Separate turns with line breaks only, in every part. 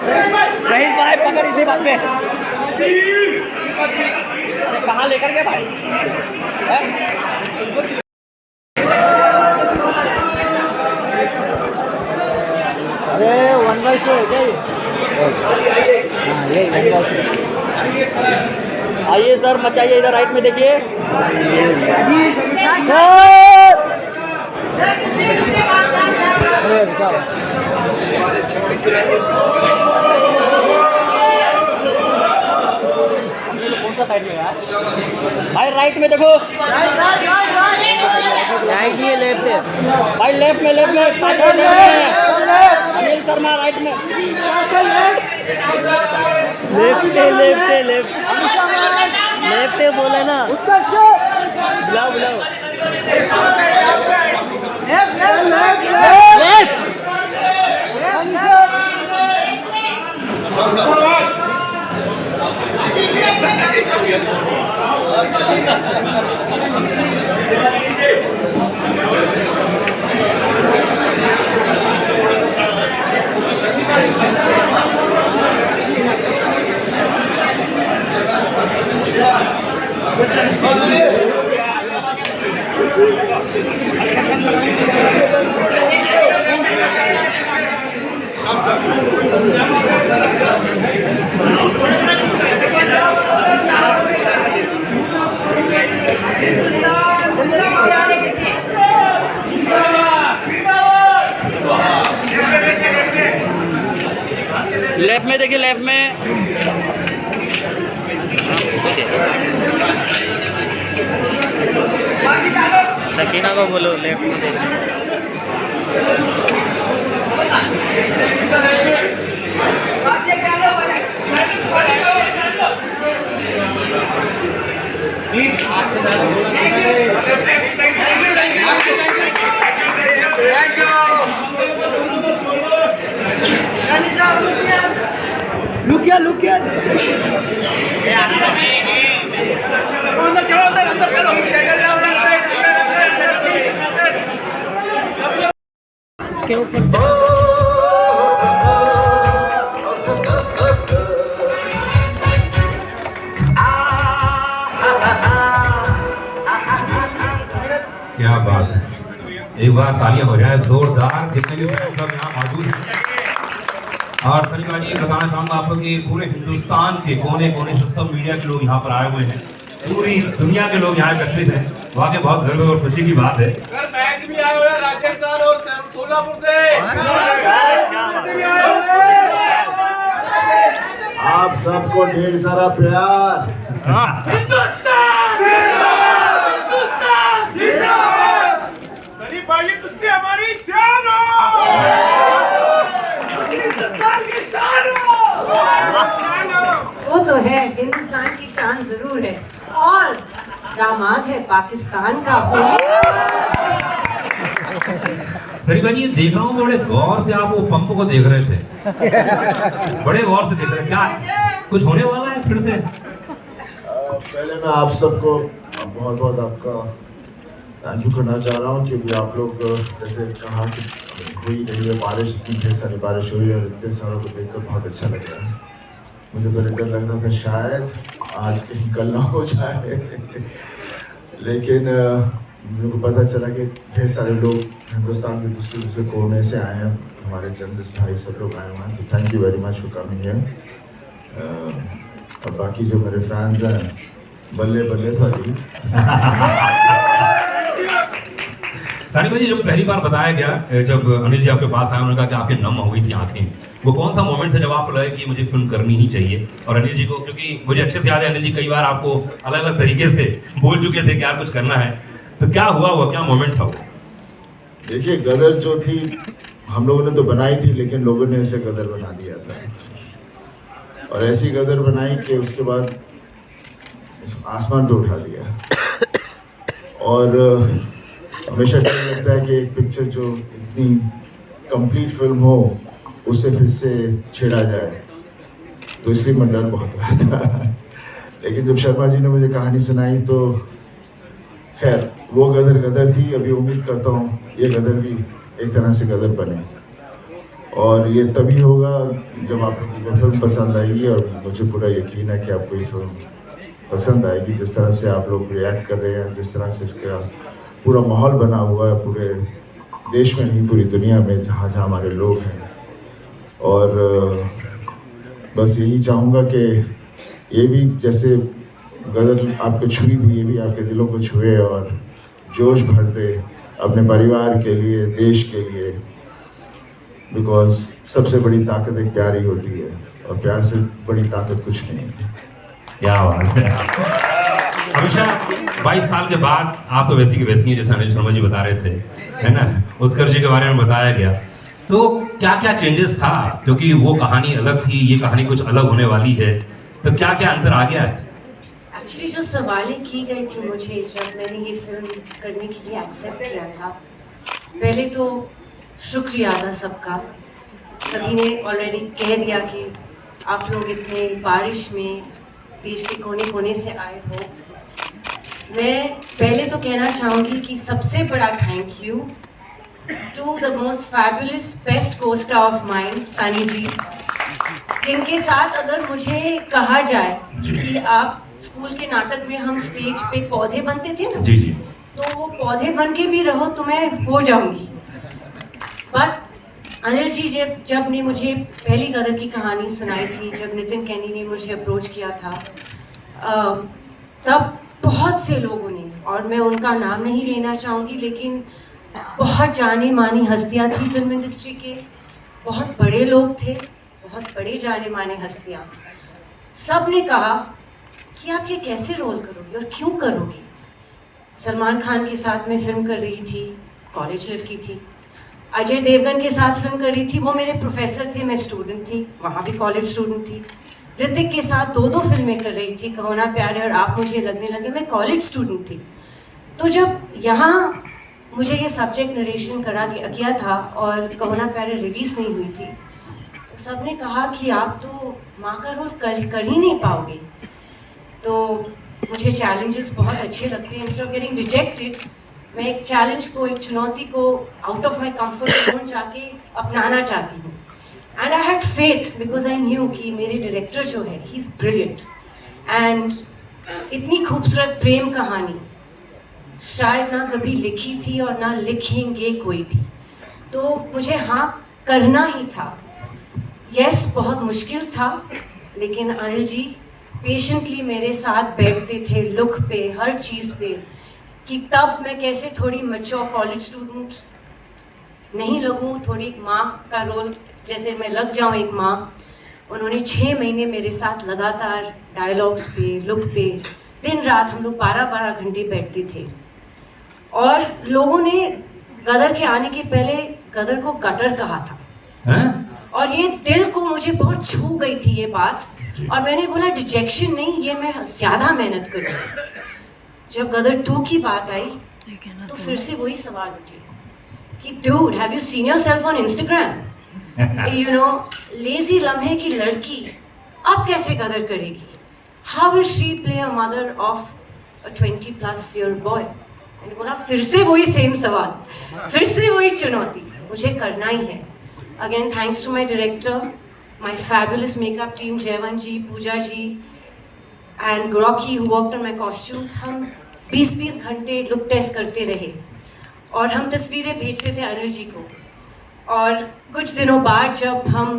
Rice भाई पकड़ इसी बात पे। कहाँ लेकर गए भाई? अरे 1/2 है क्या ये? हाँ ये 1/2। आइए सर, मचाइए इधर राइट में देखिए कौन सा साइड में यार भाई? राइट में देखो, राइट में लेफ्ट है भाई, लेफ्ट में अनिल शर्मा राइट में, लेफ्ट बोले ना, बुलाओ लेफ्ट। लेफ्ट में देखिए, लेफ्ट में सकीना को बोलो लेफ्ट में लुकिया
क्या बात है, एक बार तालियां हो जाए जोरदार जितने भी फैन क्लब यहाँ मौजूद हैं। और सनीबा जी बताना चाहूँगा आपको कि पूरे हिंदुस्तान के कोने कोने से सब मीडिया के लोग यहाँ पर आए हुए हैं, पूरी दुनिया के लोग यहाँ एकत्रित हैं। वाकई बहुत गर्व और खुशी की बात है।
भी आए हुए हैं राजस्थान और सोलापुर से।
आप सबको ढेर सारा प्यार।
सनी भाई तुझसे हमारी जान हो, हिंदुस्तान की शान हो।
वो तो है, हिंदुस्तान की शान जरूर है, और दामाद है पाकिस्तान का।
सनीबा जी ये देख रहा हूँ बड़े गौर से आप वो पंप को देख रहे थे, बड़े गौर से देख रहे हैं, क्या कुछ होने वाला है फिर से?
पहले मैं आप सबको बहुत बहुत आपका थैंक यू करना चाह रहा हूँ, क्योंकि आप लोग जैसे कहा कि हुई नहीं है बारिश, इतनी ढेर सारी बारिश हुई है और इतने सारों को देखकर बहुत अच्छा लग रहा है। मुझे पहले डर लग रहा था शायद आज कहीं कल ना हो जाए, लेकिन मेरे को पता चला कि ढेर सारे लोग हिंदुस्तान के दूसरे कोने से आए हैं, हमारे जर्नलिस्ट भाई सब लोग आए हुए हैं, तो thank you very much for coming here. और बाकी जो मेरे फैंस हैं, बल्ले बल्ले थोड़ी।
सनीबा जी जब पहली बार बताया गया, जब अनिल जी आपके पास आए, उन्होंने कहा कि आपके नम हो गई थी आंखें, वो कौन सा मोमेंट था जब आपको लगा कि मुझे फिल्म करनी ही चाहिए? और अनिल जी को, क्योंकि मुझे अच्छे से याद है अनिल जी कई बार आपको अलग अलग तरीके से बोल चुके थे कि यार कुछ करना है, तो क्या हुआ, वो क्या मोमेंट था वो?
देखिए गदर जो थी हम लोगों ने तो बनाई थी, लेकिन लोगों ने इसे गदर बना दिया था, और ऐसी गदर बनाई कि उसके बाद आसमान पे उठा दिया। और हमेशा डर लगता है कि एक पिक्चर जो इतनी कंप्लीट फिल्म हो उससे फिर से छेड़ा जाए, तो इसलिए मैं डर बहुत रहा था। लेकिन जब शर्मा जी ने मुझे कहानी सुनाई तो खैर वो गदर गदर थी। अभी उम्मीद करता हूँ ये गदर भी एक तरह से गदर बने। और ये तभी होगा जब आप लोगों को फिल्म पसंद आएगी, और मुझे पूरा यकीन है कि आपको ये फिल्म पसंद आएगी। जिस तरह से आप लोग रिएक्ट कर रहे हैं, जिस तरह से इसका पूरा माहौल बना हुआ है पूरे देश में नहीं पूरी दुनिया में जहाँ जहाँ हमारे लोग हैं। और बस यही चाहूँगा कि ये भी जैसे गदर आपको छुई थी, ये भी आपके दिलों को छुए और जोश भर दे अपने परिवार के लिए, देश के लिए। बिकॉज सबसे बड़ी ताकत एक प्यार ही होती है, और प्यार से बड़ी ताकत कुछ नहीं है।
क्या बात है। हमेशा 22 साल के बाद आप तो वैसी की वैसी हैं, जैसे अनिल शर्मा जी बता रहे थे, है ना, उत्कर्ष जी के बारे में बताया गया। तो क्या क्या चेंजेस था, क्योंकि वो कहानी अलग थी, ये कहानी कुछ अलग होने वाली है, तो क्या क्या अंतर आ गया है?
एक्चुअली जो सवालें की गई थी मुझे जब मैंने ये फिल्म करने के लिए एक्सेप्ट किया था, पहले तो शुक्रिया था सबका। सभी ने ऑलरेडी कह दिया कि आप लोग इतने बारिश में देश के कोने कोने से आए हो। मैं पहले तो कहना चाहूँगी कि सबसे बड़ा thank you to the most fabulous best co-star of mine, Sunny ji, जिनके साथ अगर मुझे कहा जाए कि आप स्कूल के नाटक में हम स्टेज पे पौधे बनते थे ना,
जी जी,
तो वो पौधे बन के भी रहो तो मैं हो जाऊंगी। बट अनिल जी जब ने मुझे पहली गदर की कहानी सुनाई थी, जब नितिन कैनी ने मुझे अप्रोच किया था, तब बहुत से लोगों ने, और मैं उनका नाम नहीं लेना चाहूँगी, लेकिन बहुत जानी मानी हस्तियाँ थी फिल्म इंडस्ट्री के, बहुत बड़े लोग थे, बहुत बड़े जाने माने हस्तियाँ। सब ने कहा कि आप ये कैसे रोल करोगे और क्यों करोगे। सलमान खान के साथ मैं फिल्म कर रही थी, कॉलेज लड़की थी। अजय देवगन के साथ फिल्म कर रही थी, वो मेरे प्रोफेसर थे, मैं स्टूडेंट थी, वहाँ भी कॉलेज स्टूडेंट थी। ऋतिक के साथ 2 फिल्में कर रही थी, कहो ना प्यारे और आप मुझे लगने लगे, मैं कॉलेज स्टूडेंट थी। तो जब यहाँ मुझे ये सब्जेक्ट नरेशन किया था और कहो ना प्यारे रिलीज़ नहीं हुई थी, तो सब ने कहा कि आप तो माँ का रोल कर ही नहीं पाओगे। तो मुझे चैलेंजेस बहुत अच्छे लगते हैं। इंस्टेड ऑफ गेटिंग रिजेक्टेड, मैं एक चैलेंज को, एक चुनौती को out of my comfort zone जाके अपनाना चाहती हूँ। And I had faith because I knew कि मेरे डायरेक्टर जो है, ही इज़ ब्रिलियंट। एंड इतनी खूबसूरत प्रेम कहानी शायद ना कभी लिखी थी और ना लिखेंगे कोई भी, तो मुझे हाँ करना ही था। यस, बहुत मुश्किल था, लेकिन अनिल जी पेशेंटली मेरे साथ बैठते थे लुक पे, हर चीज़ पे, कि तब मैं कैसे थोड़ी मैच्योर कॉलेज स्टूडेंट नहीं लगूं, थोड़ी एक माँ का रोल जैसे मैं लग जाऊं, एक माँ। उन्होंने 6 महीने मेरे साथ लगातार डायलॉग्स पे, लुक पे, दिन रात हम लोग 12-12 घंटे बैठते थे। और लोगों ने गदर के आने के पहले गदर को गटर कहा था। और ये दिल को मुझे बहुत छू गई थी ये बात, और मैंने बोला डिजेक्शन नहीं, ये मैं ज़्यादा मेहनत करूँ। जब गदर 2 की बात आई तो फिर से वही सवाल उठे कि dude, have you seen yourself on Instagram? You know, lazy लम्हे की लड़की अब कैसे गदर करेगी? How will she play a mother of a 20+ year boy? मैंने बोला फिर से वही सेम सवाल, फिर से वही चुनौती, मुझे करना ही है। Again thanks to my director, my fabulous makeup team, Jaywant ji, Pooja ji, and Rocky who worked on my costumes। हम 20-20 घंटे लुक टेस्ट करते रहे और हम तस्वीरें भेजते थे अनिल जी को। और कुछ दिनों बाद जब हम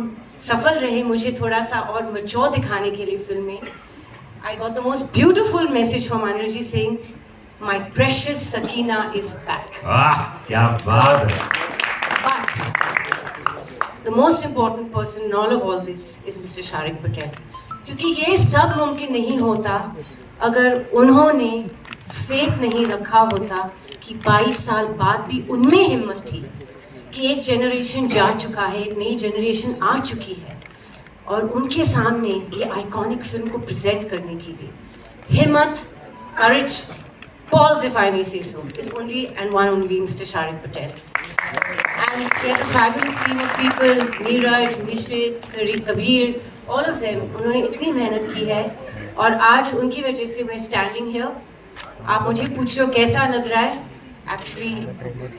सफल रहे, मुझे थोड़ा सा और मैच्योर दिखाने के लिए फिल्म में, I got the most beautiful message from Anil ji saying, my precious Sakina is back।
वाह, क्या बात है।
The most important person in all of this is Mr. Sharik Patel, क्योंकि ये सब मुमकिन नहीं होता अगर उन्होंने फेथ नहीं रखा होता कि 22 साल बाद भी उनमें हिम्मत थी कि एक जनरेशन जा चुका है, एक नई जनरेशन आ चुकी है, और उनके सामने ये आइकॉनिक फिल्म को प्रेजेंट करने के लिए हिम्मत, करेज, balls if I may say so, is only and one only Mr. Sharik Patel। And there's a fabulous team of people, Neeraj, Nishit, Kabir, all of them, उन्होंने इतनी मेहनत की है और आज उनकी वजह से we're standing here। आप मुझे पूछ रहे हो कैसा लग रहा है? एक्चुअली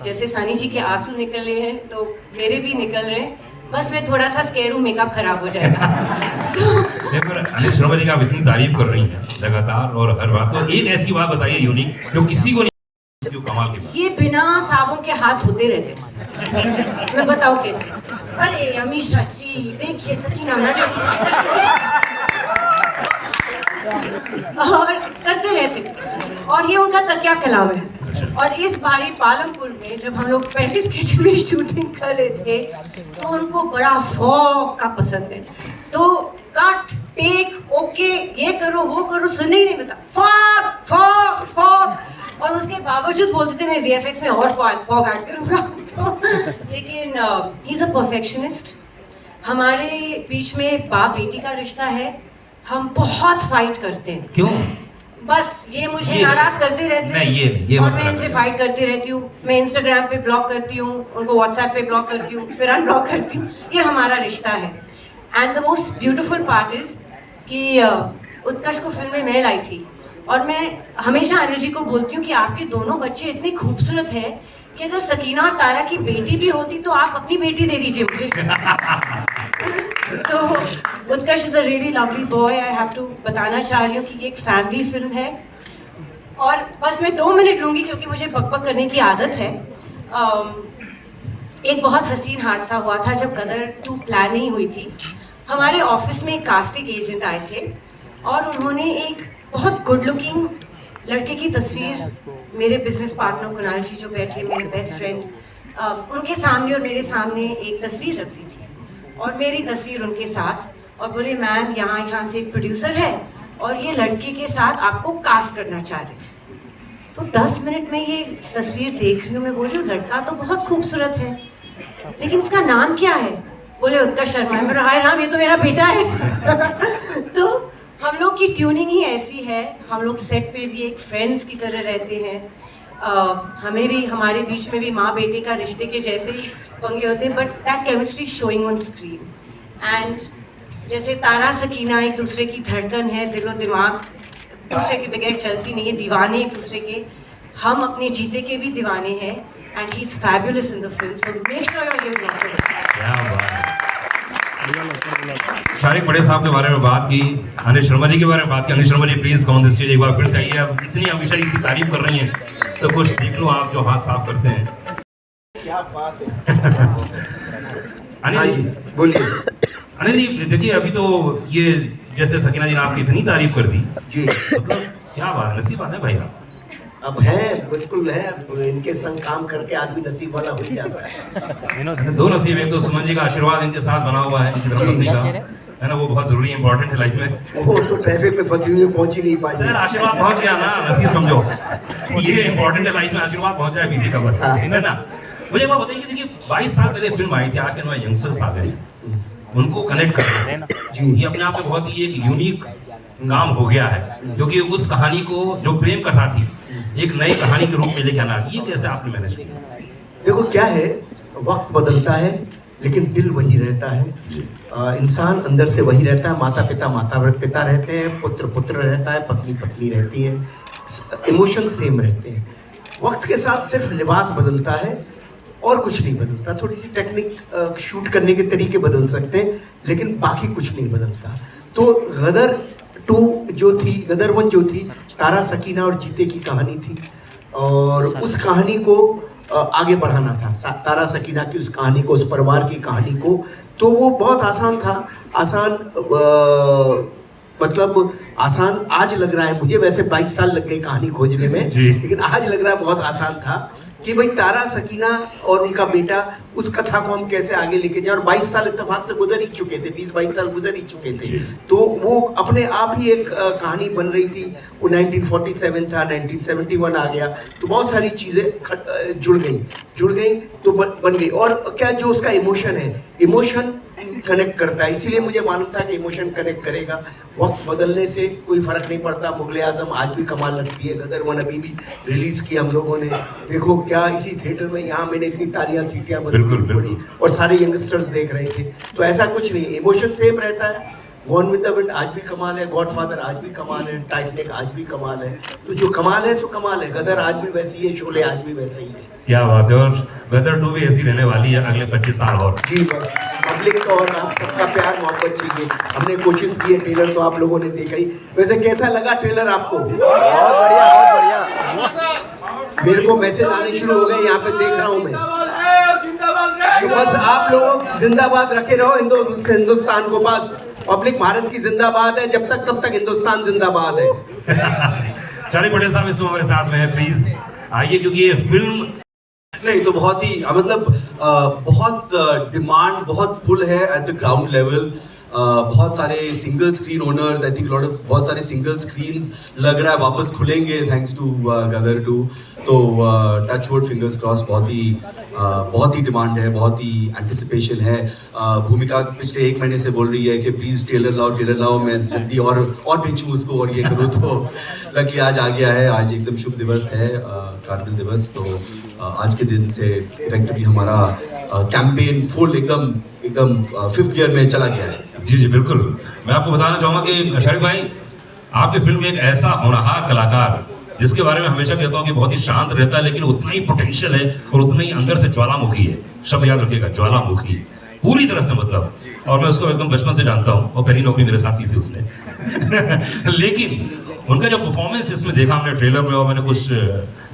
जैसे सनी जी के आंसू निकल रहे हैं तो मेरे भी निकल रहे हैं, बस मैं थोड़ा सा स्केर्ड हूँ मेकअप खराब हो जाएगा।
नहीं, पर अनिल शर्मा जी की आप इतनी तारीफ कर रही हैं लगातार और हर बात, तो एक ऐसी बात बताइए यूनिक जो किसी को नहीं, जो कमाल की बात।
ये बिना साबुन के हाथ धोते रहते। मैं बताऊँ कैसे? अरे अमीशा जी देखिए सकीना मैडम और करते रहते, और ये उनका तकिया कलाम है। और इस बारी पालमपुर में जब हम लोग पहले स्केच में शूटिंग कर रहे थे तो उनको बड़ा फॉग का पसंद है, तो कट टेक ओके ये करो वो करो सुनने ही नहीं पता, फॉग फॉग फॉग, और उसके बावजूद बोलते थे मैं वीएफएक्स में और फॉग ऐड करूँगा। लेकिन ही इज़ अ परफेक्शनिस्ट। हमारे बीच में बाप बेटी का रिश्ता है, हम बहुत फाइट करते हैं।
क्यों?
बस ये मुझे नाराज करते रहते हैं,
ये
और मैं इनसे फाइट करती रहती हूँ। मैं इंस्टाग्राम पे ब्लॉक करती हूँ, उनको व्हाट्सएप पे ब्लॉक करती हूँ, फिर अनब्लॉक करती हूँ। ये हमारा रिश्ता है। And the most beautiful part is कि उत्कर्ष को फिल्म में मैं लाई थी, और मैं हमेशा अनिल जी को बोलती हूँ कि आपके दोनों बच्चे इतने खूबसूरत हैं कि अगर सकीना और तारा की बेटी भी होती तो आप अपनी बेटी दे दीजिए मुझे। तो Utkarsh is a really lovely boy. I have to बताना चाह रही हूँ कि ये एक फैमिली फिल्म है, और बस मैं 2 मिनट लूँगी क्योंकि मुझे बकबक करने की आदत है। एक बहुत हसीन हादसा हुआ था जब गदर 2 प्लान नहीं हुई थी। हमारे ऑफिस में एक कास्टिंग एजेंट आए थे और उन्होंने एक बहुत गुड लुकिंग लड़के की तस्वीर मेरे बिजनेस पार्टनर कुणाल जी जो बैठे मेरे बेस्ट फ्रेंड, उनके सामने और मेरे सामने एक तस्वीर रख दी थी, और मेरी तस्वीर उनके साथ, और बोले मैम यहाँ से एक प्रोड्यूसर है और ये लड़के के साथ आपको कास्ट करना चाह रहे हैं। तो 10 मिनट में ये तस्वीर देख रही हूँ, मैं बोल रही हूँ लड़का तो बहुत खूबसूरत है लेकिन इसका नाम क्या है? बोले उत्कर्ष शर्मा। मेरा हाय राम, ये तो मेरा बेटा है। तो हम लोग की ट्यूनिंग ही ऐसी है, हम लोग सेट पे भी एक फ्रेंड्स की तरह रहते हैं। हमें भी हमारे बीच में भी माँ बेटे का रिश्ते के जैसे ही पंगे होते हैं, but that chemistry showing on screen. And जैसे तारा सकीना एक दूसरे की धड़कन है, दिलो दिमाग दूसरे के बगैर चलती नहीं है, दीवाने एक दूसरे के। हम अपने जीते के भी दीवाने हैं, and he is fabulous in the film, so make sure you give lots of.
क्या बात है। शारिक बड़े साहब के बारे में बात की, अनिल शर्मा जी के बारे में बात की। Anil Sharma ji please come on the stage, एक बार फिर से आइए। आप इतनी हमेशा इतनी तारीफ कर रही हैं तो कुछ देख लो आप जो हाथ साफ करते हैं।
क्या बात है।
अनिल जी
बोलिए।
अनिल जी देखिए, अभी तो ये जैसे सकीना जी ने आपकी इतनी तारीफ कर दी
जी,
मतलब क्या बात है, नसीब है भाई आप।
अब है, बिल्कुल है, इनके संग काम करके आदमी नसीब वाला हो जाता है।
2 नसीब, एक तो सुमन जी का आशीर्वाद इनके साथ बना हुआ है, इनकी धर्मपत्नी का है ना, वो बहुत जरूरी इंपॉर्टेंट है लाइफ में।
वो तो ट्रैफिक में फंसी हुई पहुंच ही नहीं पाई।
सर आशीर्वाद पहुंच गया ना, नसीब समझो ये इंपॉर्टेंट है लाइफ में, आशीर्वाद पहुंच जाए बीबी का बस, है ना। मुझे बात बताइए कि देखिए 22 साल पहले फिल्म आई थी, आज के नए यंगस्टर्स आ गए, उनको कनेक्ट कर रहे हैं जी, ये अपने आप में बहुत ही एक यूनिक काम हो गया है, क्योंकि उस कहानी को जो प्रेम कथा थी एक नई कहानी के रूप में लेके आना, ये कैसे आपने मैनेज किया?
देखो क्या है, वक्त बदलता है लेकिन दिल वही रहता है। इंसान अंदर से वही रहता है। माता पिता रहते हैं, पुत्र रहता है, पत्नी रहती है, इमोशन सेम रहते हैं। वक्त के साथ सिर्फ लिबास बदलता है और कुछ नहीं बदलता। थोड़ी सी टेक्निक शूट करने के तरीके बदल सकते हैं लेकिन बाकी कुछ नहीं बदलता। तो गदर 2 जो थी, गदर 1 जो थी, तारा सकीना और जीते की कहानी थी, और उस कहानी को आगे बढ़ाना था, तारा सकीना की उस कहानी को, उस परिवार की कहानी को। तो वो बहुत आसान था। मतलब आसान आज लग रहा है मुझे, वैसे 22 साल लग गए कहानी खोजने में, लेकिन आज लग रहा है बहुत आसान था कि भाई तारा सकीना और उनका बेटा, उस कथा को हम कैसे आगे लेके जाए। और 22 साल इत्तेफाक से गुजर ही चुके थे, 20-22 साल गुजर ही चुके थे। तो वो अपने आप ही एक कहानी बन रही थी। वो 1947 था, 1971 आ गया, तो बहुत सारी चीज़ें जुड़ गई तो बन गई। और क्या जो उसका इमोशन है, इमोशन कनेक्ट करता है, इसीलिए मुझे मालूम था कि इमोशन कनेक्ट करेगा। वक्त बदलने से कोई फ़र्क नहीं पड़ता। मुगले आज़म आज भी कमाल लगती है, गदर 1 अभी भी रिलीज़ की हम लोगों ने, देखो क्या इसी थिएटर में, यहाँ मैंने इतनी तालियां सीटियाँ बनी और सारे यंगस्टर्स देख रहे थे। तो ऐसा कुछ नहीं, इमोशन सेम रहता है। गॉन विद द विंड आज भी कमाल है, गॉडफादर आज भी कमाल है, टाइटैनिक आज भी कमाल है। तो जो कमाल है सो कमाल है। गदर आज भी वैसी है, शोले आज भी वैसे ही है।
क्या बात है। और गदर 2 भी ऐसी रहने वाली है अगले 25 साल और।
जी बस
पब्लिक और आप सबका प्यार मोहब्बत चाहिए। हमने कोशिश की है, ट्रेलर तो आप लोगों ने देखा ही। वैसे कैसा लगा ट्रेलर आपको? बहुत बढ़िया, बहुत बढ़िया। मेरे को मैसेज आने शुरू हो गए, यहाँ पे देख रहा हूँ मैं। तो बस आप लोग जिंदाबाद रखे रहो हिंदुस्तान को। बस पब्लिक भारत की जिंदाबाद है, जब तक तब तक हिंदुस्तान जिंदाबाद है।
शालिनी पटेल साहब इस समय हमारे साथ में है, प्लीज आइए, क्योंकि ये फिल्म
नहीं तो बहुत ही मतलब बहुत डिमांड बहुत पुल है एट द ग्राउंड लेवल। बहुत सारे single screen owners, I think बहुत सारे सिंगल स्क्रीन्स लग रहा है वापस खुलेंगे थैंक्स टू गदर 2। तो टच वुड, फिंगर्स क्रॉस, बहुत ही डिमांड है, बहुत ही एंटिसिपेशन है। भूमिका पिछले 1 महीने से बोल रही है कि प्लीज़ ट्रेलर लाओ, मैं जल्दी और बेचूँ उसको और ये करूँ। तो लकी आज आ गया है। आज एकदम शुभ दिवस है, कारगिल दिवस। तो आज के दिन से इफेक्टिवली हमारा कैंपेन फुल एकदम 5th गियर में चला गया है।
जी जी बिल्कुल। मैं आपको बताना चाहूँगा कि शारिक भाई, आपकी फिल्म में एक ऐसा होनहार कलाकार जिसके बारे में हमेशा कहता हूँ कि बहुत ही शांत रहता है, लेकिन उतना ही पोटेंशियल है और उतना ही अंदर से ज्वालामुखी है। शब्द याद रखिएगा, ज्वालामुखी, पूरी तरह से मतलब। और मैं उसको एकदम बचपन से जानता हूँ और पहली नौकरी मेरे साथ की थी उसने। लेकिन उनका जो परफॉर्मेंस इसमें देखा हमने ट्रेलर में, और मैंने कुछ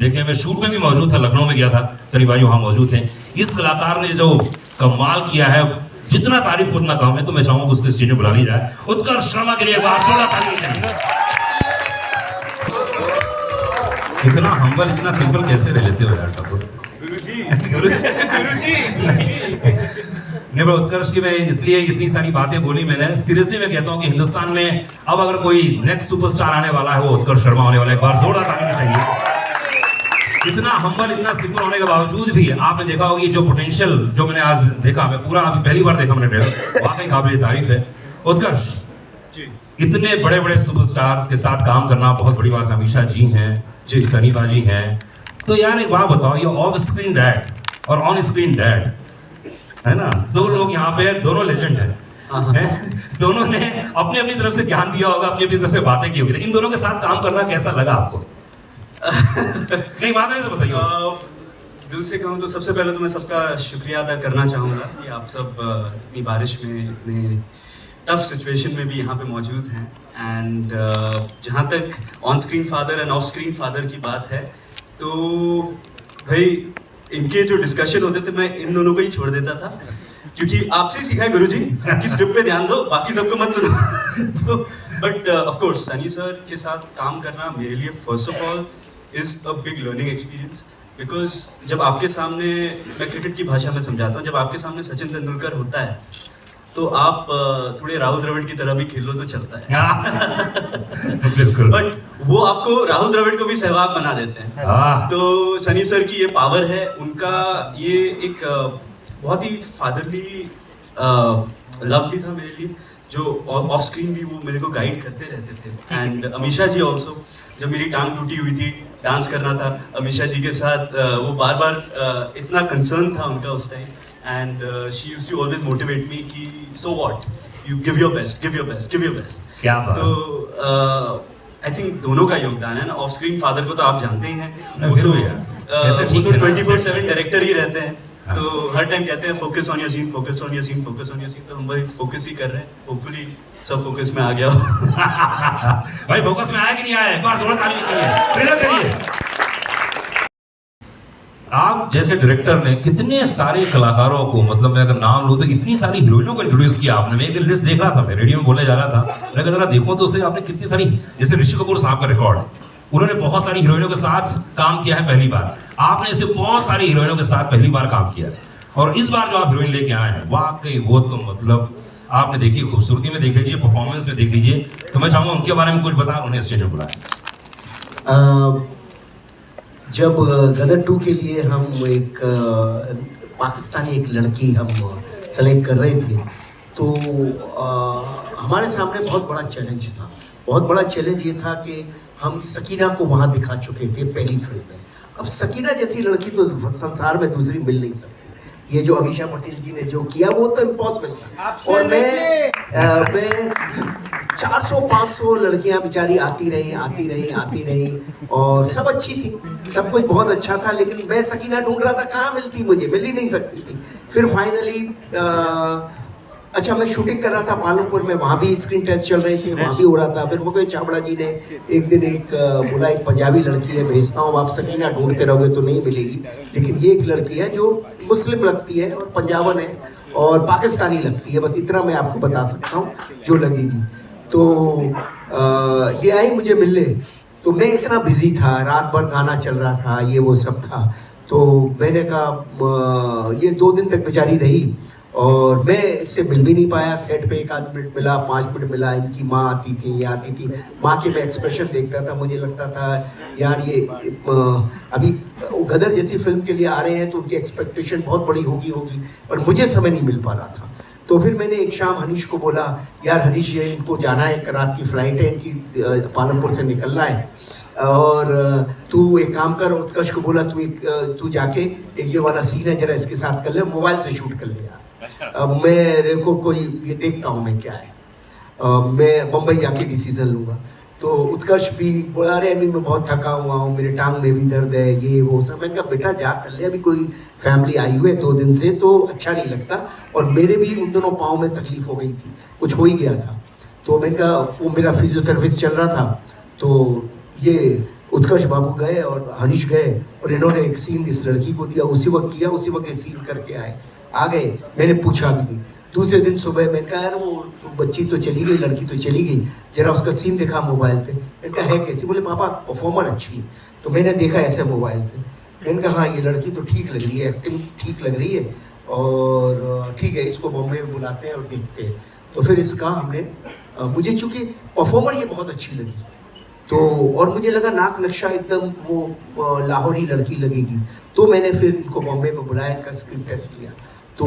देखे, मैं शूट में भी मौजूद था, लखनऊ में गया था, सनी भाई वहाँ मौजूद थे। इस कलाकार ने जो कमाल किया है, जितना तारीफ उतना कम है। तो मैं चाहूँगा उसके स्टेज में बुला ली जाए। उत्कर्ष शर्मा के लिए एक बार जोरदार ताली चाहिए। इतना हम्बल, इतना सिंपल कैसे रह लेते हो यार ठाकुर? गुरुजी नहीं, मैं उत्कर्ष की मैं इसलिए इतनी सारी बातें बोली मैंने। सीरियसली मैं कहता हूँ कि हिंदुस्तान में अब अगर कोई नेक्स्ट सुपरस्टार आने वाला है, वो उत्कर्ष शर्मा होने वाला है। एक बार जोरदार ताली चाहिए। इतना हम्बल, इतना सिंपल होने के बावजूद भी आपने देखा होगा ये जो पोटेंशियल जो मैंने आज देखा, मैं पूरा अभी पहली बार देखा मैंने ट्रेलर, वाकई काबिल तारीफ है। उत्कर्ष जी, इतने बड़े बड़े सुपरस्टार के साथ काम करना बहुत बड़ी बात है। अमीषा जी हैं जी, सनी बाजी हैं। तो यार एक बात बताओ, ये ऑफ स्क्रीन डैड और ऑन स्क्रीन डैड है ना, 2 लोग यहाँ पे, दोनों लेजेंड हैं। दोनों ने अपनी अपनी तरफ से ज्ञान दिया होगा, अपनी अपनी तरफ से बातें की होगी। इन दोनों के साथ काम करना कैसा लगा आपको? नहीं मादरे से बताइए।
दिल से कहूँ तो सबसे पहले तो मैं सबका शुक्रिया अदा करना चाहूँगा कि आप सब इतनी बारिश में, इतने टफ सिचुएशन में भी यहाँ पे मौजूद हैं। एंड जहाँ तक on screen father end of screen father की बात है, तो भाई इनके जो डिस्कशन होते थे मैं इन दोनों को ही छोड़ देता था, क्योंकि आपसे ही सीखा है गुरुजी कि स्क्रिप्ट पे ध्यान दो, बाकी सबको मत सुनो। So but of course Sunny sir के साथ काम करना मेरे लिए first of all is a big learning experience. Because जब आपके सामने, मैं क्रिकेट की भाषा में समझाता हूँ, जब आपके सामने सचिन तेंदुलकर होता है तो आप थोड़े राहुल द्रविड़ की तरह भी खेलो तो चलता है।
बिल्कुल।
बट वो आपको राहुल द्रविड़ को भी सहवाग बना देते हैं। तो सनी सर की ये पावर है, उनका ये एक बहुत ही फादरली लव भी था मेरे लिए, जो ऑफ स्क्रीन भी वो मेरे को गाइड करते रहते थे। एंड अमीषा जी ऑल्सो, जब मेरी टांग टूटी हुई थी, डांस करना था अमीषा जी के साथ, वो बार बार इतना कंसर्न था उनका उस time. And she used to always motivate me कि so what, you give your best, give your best, give your best.
क्या बात।
तो आई थिंक दोनों का योगदान है ना। ऑफ स्क्रीन फादर को तो आप जानते ही हैं, वो तो 24/7 डायरेक्टर ही रहते हैं। तो हर टाइम कहते हैं focus on your scene, focus on your scene, focus on your scene. तो हम भाई फोकस ही कर रहे हैं, होपफुली सब फोकस में आ गया हो।
भाई फोकस में आया कि नहीं आया? एक बार जोरदार ताली चाहिए, ट्रेलर करिए। आप जैसे डायरेक्टर ने कितने सारे कलाकारों को, मतलब मैं अगर नाम लूँ तो इतनी सारी हीरोइनों को इंट्रोड्यूस किया आपने। मैं एक दिन लिस्ट देख रहा था, मैं रेडियो में बोलने जा रहा था, मैं कहता देखो तो उसे आपने कितनी सारी, जैसे ऋषि कपूर साहब का रिकॉर्ड है, उन्होंने बहुत सारी हीरोइनों के साथ काम किया है पहली बार। आपने ऐसे बहुत सारी हीरोइनों के साथ पहली बार काम किया है, और इस बार जो आप हीरोइन लेके आए हैं, वाकई वो तो मतलब आपने देखिए, खूबसूरती में देख लीजिए, परफॉर्मेंस में देख लीजिए। तो मैं चाहूँगा उनके बारे में कुछ बताएं, उन्हें स्टेज पर बुलाएं।
जब गदर 2 के लिए हम एक पाकिस्तानी एक लड़की हम सेलेक्ट कर रहे थे, तो हमारे सामने बहुत बड़ा चैलेंज था। बहुत बड़ा चैलेंज ये था कि हम सकीना को वहाँ दिखा चुके थे पहली फिल्म में। अब सकीना जैसी लड़की तो संसार में दूसरी मिल नहीं सकती। ये जो अमीषा पटेल जी ने जो किया वो तो इम्पॉसिबल था। और मैं 400-500 लड़कियां बेचारी आती रही और सब अच्छी थी, सब कुछ बहुत अच्छा था, लेकिन मैं सकीना ढूंढ रहा था, कहाँ मिलती, मुझे मिल ही नहीं सकती थी। फिर फाइनली अच्छा, मैं शूटिंग कर रहा था पालमपुर में, वहाँ भी स्क्रीन टेस्ट चल रहे थे, वहाँ भी हो रहा था। फिर मुकेश चावड़ा जी ने एक दिन बोला एक पंजाबी लड़की है भेजता हूँ, आप सकीना ढूंढते रहोगे तो नहीं मिलेगी, लेकिन ये एक लड़की है जो मुस्लिम लगती है और पंजाबन है और पाकिस्तानी लगती है, बस इतना मैं आपको बता सकता हूँ जो लगेगी। तो ये आई मुझे मिलने, तो मैं इतना बिजी था, रात भर गाना चल रहा था, ये वो सब था, तो मैंने कहा ये 2 दिन तक बेचारी रही और मैं इससे मिल भी नहीं पाया। सेट पे 1 आध मिनट मिला, 5 मिनट मिला, इनकी माँ आती थी, ये आती थी, माँ के मैं एक्सप्रेशन देखता था, मुझे लगता था यार ये अभी गदर जैसी फिल्म के लिए आ रहे हैं तो उनकी एक्सपेक्टेशन बहुत बड़ी होगी, पर मुझे समय नहीं मिल पा रहा था। तो फिर मैंने एक शाम हनीश को बोला, यार हनीश ये इनको जाना है, रात की फ़्लाइट है इनकी, पालमपुर से निकलना है, और तू एक काम कर। उत्कर्ष को बोला तू जाके एक ये वाला सीन है जरा इसके साथ कर ले, मोबाइल से शूट कर ले यार, मेरे को कोई ये देखता हूँ मैं क्या है, मैं मुंबई जाके डिसीजन लूँगा। तो उत्कर्ष भी बोला, अरे अभी मैं बहुत थका हुआ हूँ, मेरे टांग में भी दर्द है, ये वो सब। मैंने कहा बेटा जा कर ले, अभी कोई फैमिली आई हुई है 2 दिन से तो अच्छा नहीं लगता, और मेरे भी उन दोनों पाँव में तकलीफ हो गई थी, कुछ हो ही गया था। तो मैंने कहा, वो मेरा फिजियोथेरेपिस्ट चल रहा था, तो ये उत्कर्ष बाबू गए और हनीश गए और इन्होंने एक सीन इस लड़की को दिया, उसी वक्त किया, उसी वक्त ये सीन करके आए, आ गए। मैंने पूछा भी नहीं। दूसरे दिन सुबह मैंने कहा यार वो बच्ची तो चली गई, लड़की तो चली गई, जरा उसका सीन देखा मोबाइल पे। मैंने कहा है कैसी? बोले पापा परफॉर्मर अच्छी है। तो मैंने देखा ऐसे मोबाइल पे, मैंने कहा हाँ ये लड़की तो ठीक लग रही है, एक्टिंग ठीक लग रही है, और ठीक है इसको बॉम्बे में बुलाते हैं और देखते हैं। तो फिर इसका हमने मुझे चूँकि परफॉर्मर ये बहुत अच्छी लगी, तो और मुझे लगा नाक नक्शा एकदम वो लाहौरी लड़की लगेगी, तो मैंने फिर इनको बॉम्बे में बुलाया, इनका स्क्रीन टेस्ट लिया। तो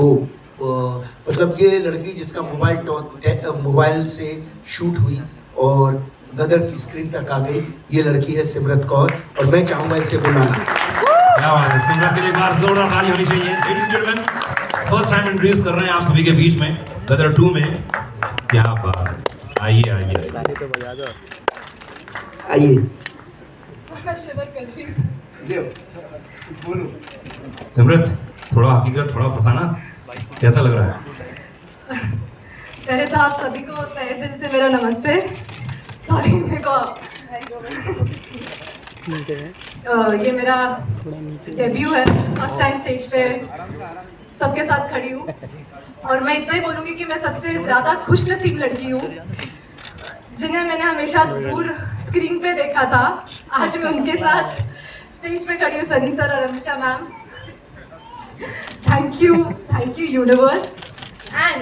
मतलब ये लड़की जिसका मोबाइल से शूट हुई और गदर की स्क्रीन तक आ गई, ये लड़की है सिमरत कौर, और मैं चाहूँगा इसे बुलाना।
क्या बात है, सिमरत के लिए एक बार जोरदार ताली होनी चाहिए। Ladies and gentleman, first time introduce कर रहे हैं आप सभी के बीच में गदर 2 में। क्या बात है, आइए आइए
आइए।
सिमरत, थोड़ा हकीकत थोड़ा फसाना, कैसा लग रहा है?
पहले तो आप सभी को तहे दिल से मेरा नमस्ते। सॉरी मेरे को ये मेरा डेब्यू है, फर्स्ट टाइम स्टेज पे सबके साथ खड़ी हूँ, और मैं इतना ही बोलूँगी कि मैं सबसे ज़्यादा खुश नसीब लड़की हूँ जिन्हें मैंने हमेशा दूर स्क्रीन पे देखा था। आज मैं उनके साथ स्टेज पे खड़ी हूँ, सनी सर और Amisha ma'am. Thank you universe. And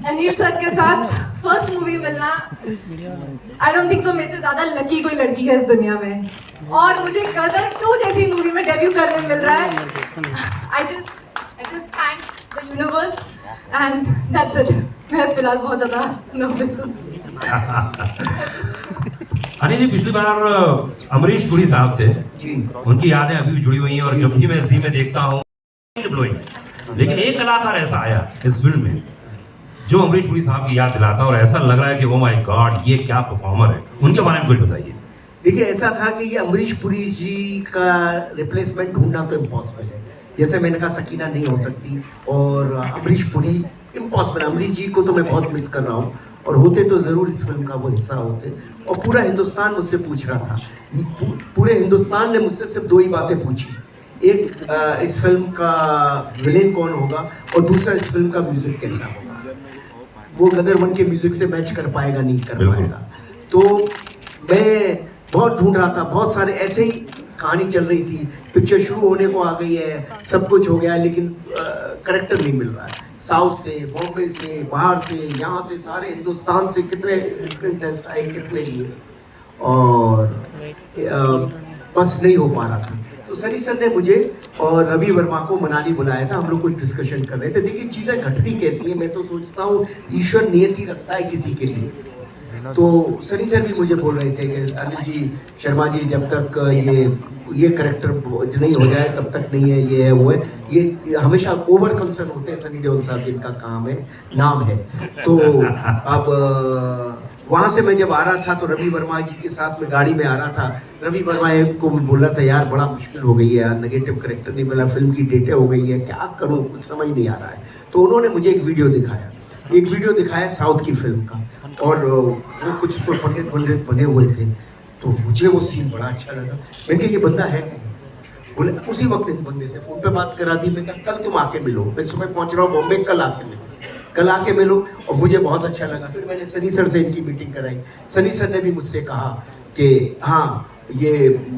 Anil sir के साथ फर्स्ट मूवी मिलना, आई डोंट थिंक सो मेरे से ज़्यादा लकी कोई लड़की है इस दुनिया में, और मुझे गदर 2 जैसी मूवी में डेब्यू करने मिल रहा है। I just thank the universe and that's it. मैं फिलहाल बहुत ज़्यादा नर्वस हूँ।
अनिल जी, पिछली बार अमरीश पुरी साहब थे
जी,
उनकी यादें अभी भी जुड़ी हुई हैं, और जब भी मैं जी में देखता हूँ ब्लोइंग, लेकिन एक कलाकार ऐसा आया इस फिल्म में जो अमरीश पुरी साहब की याद दिलाता, और ऐसा लग रहा है कि ओ माय गॉड ये क्या परफॉर्मर है। उनके बारे में कुछ बताइए।
देखिए ऐसा था कि ये अमरीश पुरी जी का रिप्लेसमेंट ढूंढना तो इम्पॉसिबल है, जैसे मैंने कहा सकीना नहीं हो सकती, और अमरीश पुरी इम्पॉसिबल। अमरीश जी को तो मैं बहुत मिस कर रहा हूँ, और होते तो ज़रूर इस फिल्म का वो हिस्सा होते। और पूरा हिंदुस्तान मुझसे पूछ रहा था, पूरे हिंदुस्तान ने मुझसे सिर्फ 2 ही बातें पूछी, एक इस फिल्म का विलेन कौन होगा, और दूसरा इस फिल्म का म्यूज़िक कैसा होगा। वो गदर 1 के म्यूज़िक से मैच कर पाएगा नहीं कर पाएगा। तो मैं बहुत ढूंढ रहा था, बहुत सारे ऐसे ही कहानी चल रही थी, पिक्चर शुरू होने को आ गई है, सब कुछ हो गया है, लेकिन करेक्टर नहीं मिल रहा है। साउथ से, बॉम्बे से, बाहर से, यहाँ से, सारे हिंदुस्तान से कितने स्क्रीन टेस्ट आए, कितने लिए, और बस नहीं हो पा रहा था। तो सनी सर ने मुझे और रवि वर्मा को मनाली बुलाया था, हम लोग कुछ डिस्कशन कर रहे थे। देखिए चीज़ें घटती कैसी है, मैं तो सोचता हूँ ईश्वर नियति रखता है किसी के लिए। तो सनी सर भी मुझे बोल रहे थे कि अनिल जी, शर्मा जी, जब तक ये करेक्टर नहीं हो जाए तब तक नहीं है, ये है वो है, ये हमेशा ओवर कंसर्न होते हैं सनी देओल साहब, जिनका नाम है। तो अब वहाँ से मैं जब आ रहा था तो रवि वर्मा जी के साथ में गाड़ी में आ रहा था, रवि वर्मा को बोल रहा था यार बड़ा मुश्किल हो गई है यार, नेगेटिव करेक्टर नहीं मिला, फिल्म की डेटें हो गई है, क्या करूँ कुछ समझ नहीं आ रहा है। तो उन्होंने मुझे एक वीडियो दिखाया, एक वीडियो दिखाया साउथ की फिल्म का, और वो कुछ तो पंडित बने हुए थे, तो मुझे वो सीन बड़ा अच्छा लगा। मैंने कहा ये बंदा है कौन? बोले उसी वक्त इन बंदे से फ़ोन पे बात करा दी। मैंने कहा कल तुम आके मिलो, मैं सुबह पहुंच रहा हूँ बॉम्बे, कल आके मिलो। और मुझे बहुत अच्छा लगा। फिर मैंने सनी सर से इनकी मीटिंग कराई। सनी सर ने भी मुझसे कहा कि हाँ ये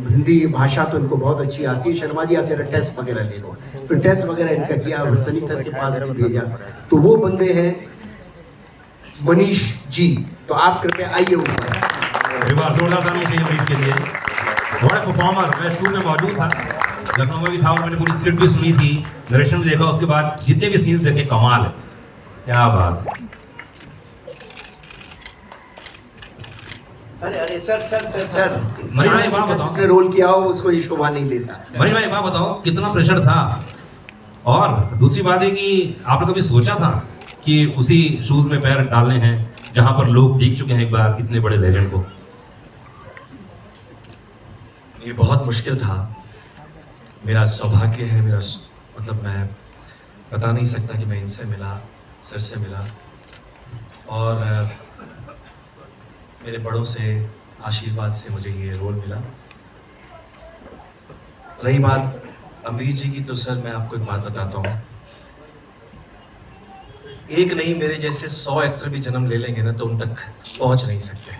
हिंदी भाषा तो इनको बहुत अच्छी आती है, शर्मा जी आप जरा टेस्ट वगैरह ले लो। फिर टेस्ट वगैरह इनका किया और सनी सर के पास भी भेजा। तो वो बंदे हैं मनीष जी, तो आप कृपया आइए ऊपर।
एक बार जोरदार तालियां चाहिए मनीष के लिए। बड़ा परफॉर्मर, मैं शूट में मौजूद था, लखनऊ में भी था, और मैंने पूरी स्क्रिप्ट भी सुनी थी, नरेशन भी देखा, उसके बाद जितने भी सीन्स देखे कमाल है, क्या बात है।
अरे सर
मनीष भाई एक बात बताओ,
जिसने रोल किया हो उसको ये शोभा नहीं देता।
मनीष भाई एक बात बताओ, कितना प्रेशर था? और दूसरी बात है कि आपने कभी सोचा था कि उसी शूज में पैर डालने हैं जहां पर लोग देख चुके हैं एक बार इतने बड़े लेजेंड को?
ये बहुत मुश्किल था। मेरा सौभाग्य है, मेरा मतलब मैं बता नहीं सकता कि मैं इनसे मिला, सर से मिला, और मेरे बड़ों से आशीर्वाद से मुझे ये रोल मिला। रही बात अमरीश जी की, तो सर मैं आपको एक बात बताता हूँ, एक नहीं मेरे जैसे 100 एक्टर भी जन्म ले लेंगे ना तो उन तक पहुँच नहीं सकते।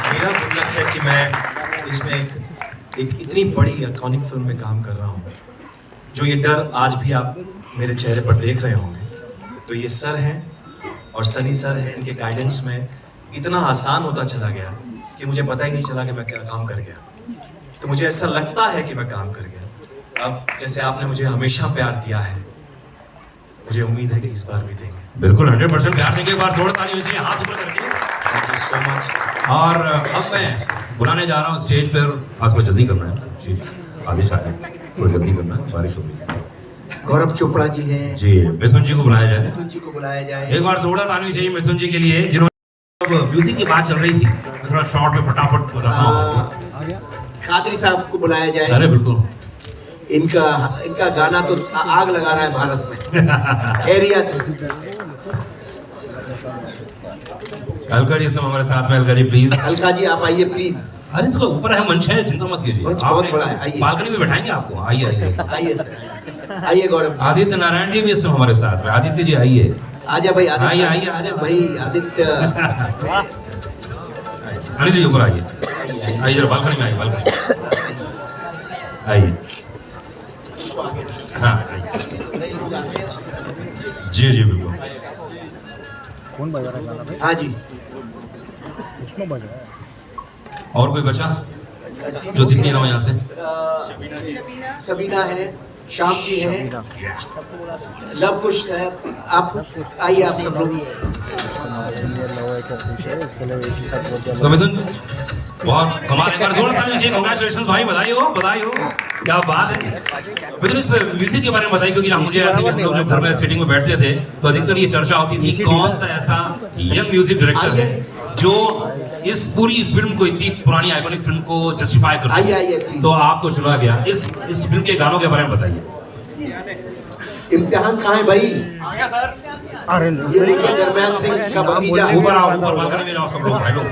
मेरा गुड लक है कि मैं इसमें एक इतनी बड़ी आइकॉनिक फिल्म में काम कर रहा हूँ। जो ये डर आज भी आप मेरे चेहरे पर देख रहे होंगे, तो ये सर हैं और सनी सर हैं, इनके गाइडेंस में इतना आसान होता चला गया कि मुझे पता ही नहीं चला कि मैं क्या काम कर गया। तो मुझे ऐसा लगता है कि मैं काम कर गया। अब जैसे आपने मुझे हमेशा प्यार दिया है, मुझे उम्मीद है कि इस बार भी देंगे।
बिल्कुल 100% प्यार देंगे। एक बार जोर ताली हो चाहिए हाथ ऊपर करके।
Thank you so much.
और अब मैं बुलाने जा रहा हूँ स्टेज पर, आज थोड़ा जल्दी करना है जी, आदेश आया थोड़ा जल्दी करना है, बारिश हो रही है।
गौरव चोपड़ा जी हैं
जी, मिथुन जी को बुलाया जाए।
मिथुन जी को बुलाया जाए।
एक बार जोरदार ताली चाहिए मिथुन जी के लिए, जिन्होंने म्यूजिक की बात चल रही थी, थोड़ा शॉर्ट में फटाफट बताना होगा।
कादरी साहब को बुलाया जाए।
अरे बिल्कुल,
इनका गाना तो आग लगा रहा है भारत में। खैरियत।
अलका जी सब हमारे साथ में। अलका जी प्लीज।
अलका जी आप आइए प्लीज।
अरे तो ऊपर है मंच है, चिंता मत कीजिए,
बहुत बड़ा है, आइए।
बालकनी में बैठाएंगे आपको। आइए आइए
आइए सर, आइए गौरव जी।
आदित्य नारायण जी भी इस समय हमारे साथ में। आदित्य जी आइए।
आजा भाई आदित्य।
आइए आइए।
अरे भाई आदित्य।
अनिल जी ऊपर आइए। आइए जरा बालकनी में आइए, बालकनी आइए। हाँ आइए। जी जी बिल्कुल।
कौन बजा रहा है गाना भाई?
हाँ जी।
उसमें बज रहा है।
और कोई बचा जो दिख नहीं रहा यहाँ से?
सबीना है, श्याम जी हैं, लव कुश है। आप आइए, आप सब लोग।
तो मिथुन बहुत कमाल, एक बार जोर ताली चाहिए। कांग्रेचुलेशंस भाई, बधाई हो, बधाई हो, क्या बात है। मिथुन इस म्यूजिक के बारे में बताइए, क्योंकि मुझे याद है कि हम लोग जब घर में सिटिंग में बैठते थे तो अधिकतर ये चर्चा होती थी कौन सा ऐसा यंग म्यूजिक डायरेक्टर है जो इस पूरी फिल्म को, इतनी पुरानी आइकॉनिक फिल्म को जस्टिफाई कर सके।
आइए प्लीज।
तो आपको चुना गया। इस फिल्म के गानों के बारे में बताइए।
इम्तिहान कहाँ है भाई?
अरे
ये देखिए दरम्यान सिंह का भतीजा।
ऊपर आओ, ऊपर बालकनी में जाओ सब लोग भाई लोग।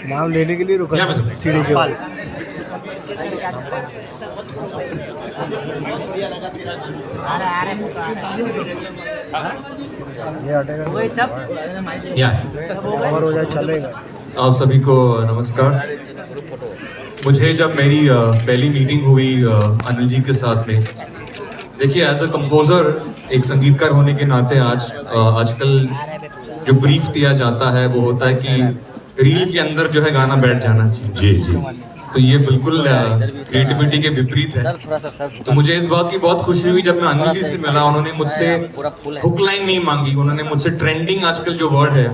नाम लेने के लिए रुका
यहाँ पे चलो।
सीढ़ी के ऊपर। ये हटेगा
यहाँ
और हो जाए चलेगा।
आप सभी को नमस्कार। मुझे जब मेरी पहली मीटिंग हुई अनिल जी के साथ में, देखिए एज अ कंपोज़र, एक संगीतकार होने के नाते आजकल जो ब्रीफ दिया जाता है वो होता है कि रील के अंदर जो है गाना बैठ जाना चाहिए।
जी जी।
तो ये बिल्कुल क्रिएटिविटी के विपरीत है। तो मुझे इस बात की बहुत खुशी हुई जब मैं अनिल जी से मिला। उन्होंने मुझसे हुक लाइन नहीं मांगी, उन्होंने मुझसे ट्रेंडिंग, आजकल जो वर्ड है,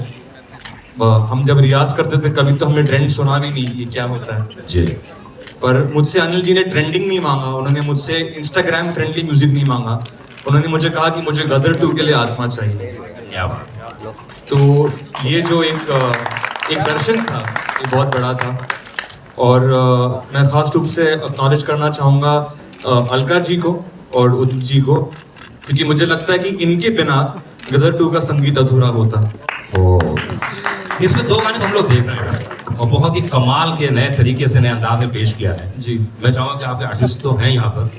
हम जब रियाज करते थे कभी तो हमने ट्रेंड सुना भी नहीं, ये क्या होता है
जी।
पर मुझसे अनिल जी ने ट्रेंडिंग नहीं मांगा, उन्होंने मुझसे इंस्टाग्राम फ्रेंडली म्यूजिक नहीं मांगा। उन्होंने मुझे कहा कि मुझे गदर 2 के लिए आत्मा चाहिए।
क्या बात।
तो ये जो एक दर्शन था, ये बहुत बड़ा था। और मैं ख़ास रूप से एक्नॉलेज करना चाहूँगा अलका जी को और उदित जी को, क्योंकि मुझे लगता है कि इनके बिना गदर 2 का संगीत अधूरा होता।
इसमें 2 गाने तो हम लोग देख रहे हैं और बहुत ही कमाल के नए तरीके से, नए अंदाज में पेश किया है जी। मैं चाहूँगा कि आपके आर्टिस्ट तो हैं यहाँ पर,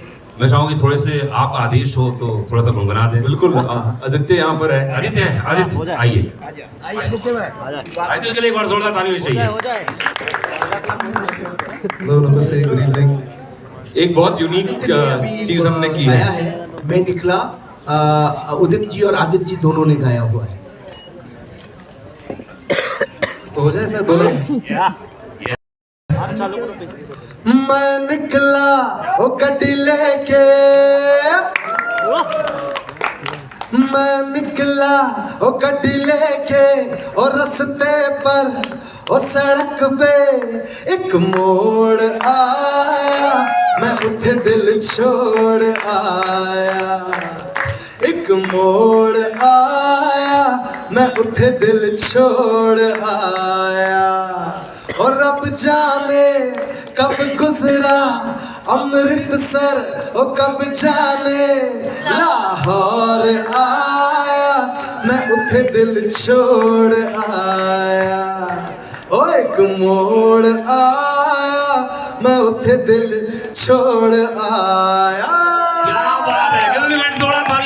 मैं चाहूँगा कि थोड़े से आपका आदेश हो तो थोड़ा सा गुनगुना दें।
बिल्कुल, आदित्य यहाँ पर है।
आदित्य है, आदित्य आइए। आदित्य के लिए एक बार जोरदार ताली होनी चाहिए।
हेलो, नमस्ते, गुड इवनिंग।
एक बहुत यूनिक चीज हमने की है।
मैं निकला, उदित जी और आदित्य जी दोनों ने गाया हुआ है, तो हो जाए सर दोनों। मैं निकला ओ गड्डी लेके, मैं निकला ओ गड्डी लेके और रस्ते पर ओ सड़क पे एक मोड़ आया, मैं उठे दिल छोड़ आया। एक मोड़ आया, मैं उठे दिल छोड़ आया। और रब जाने कब गुजरा अमृतसर, ओ कब जाने लाहौर आया, मैं उठे दिल छोड़ आया। ओ एक मोड़ आया, मैं उठे दिल छोड़ आया।
क्या बात है,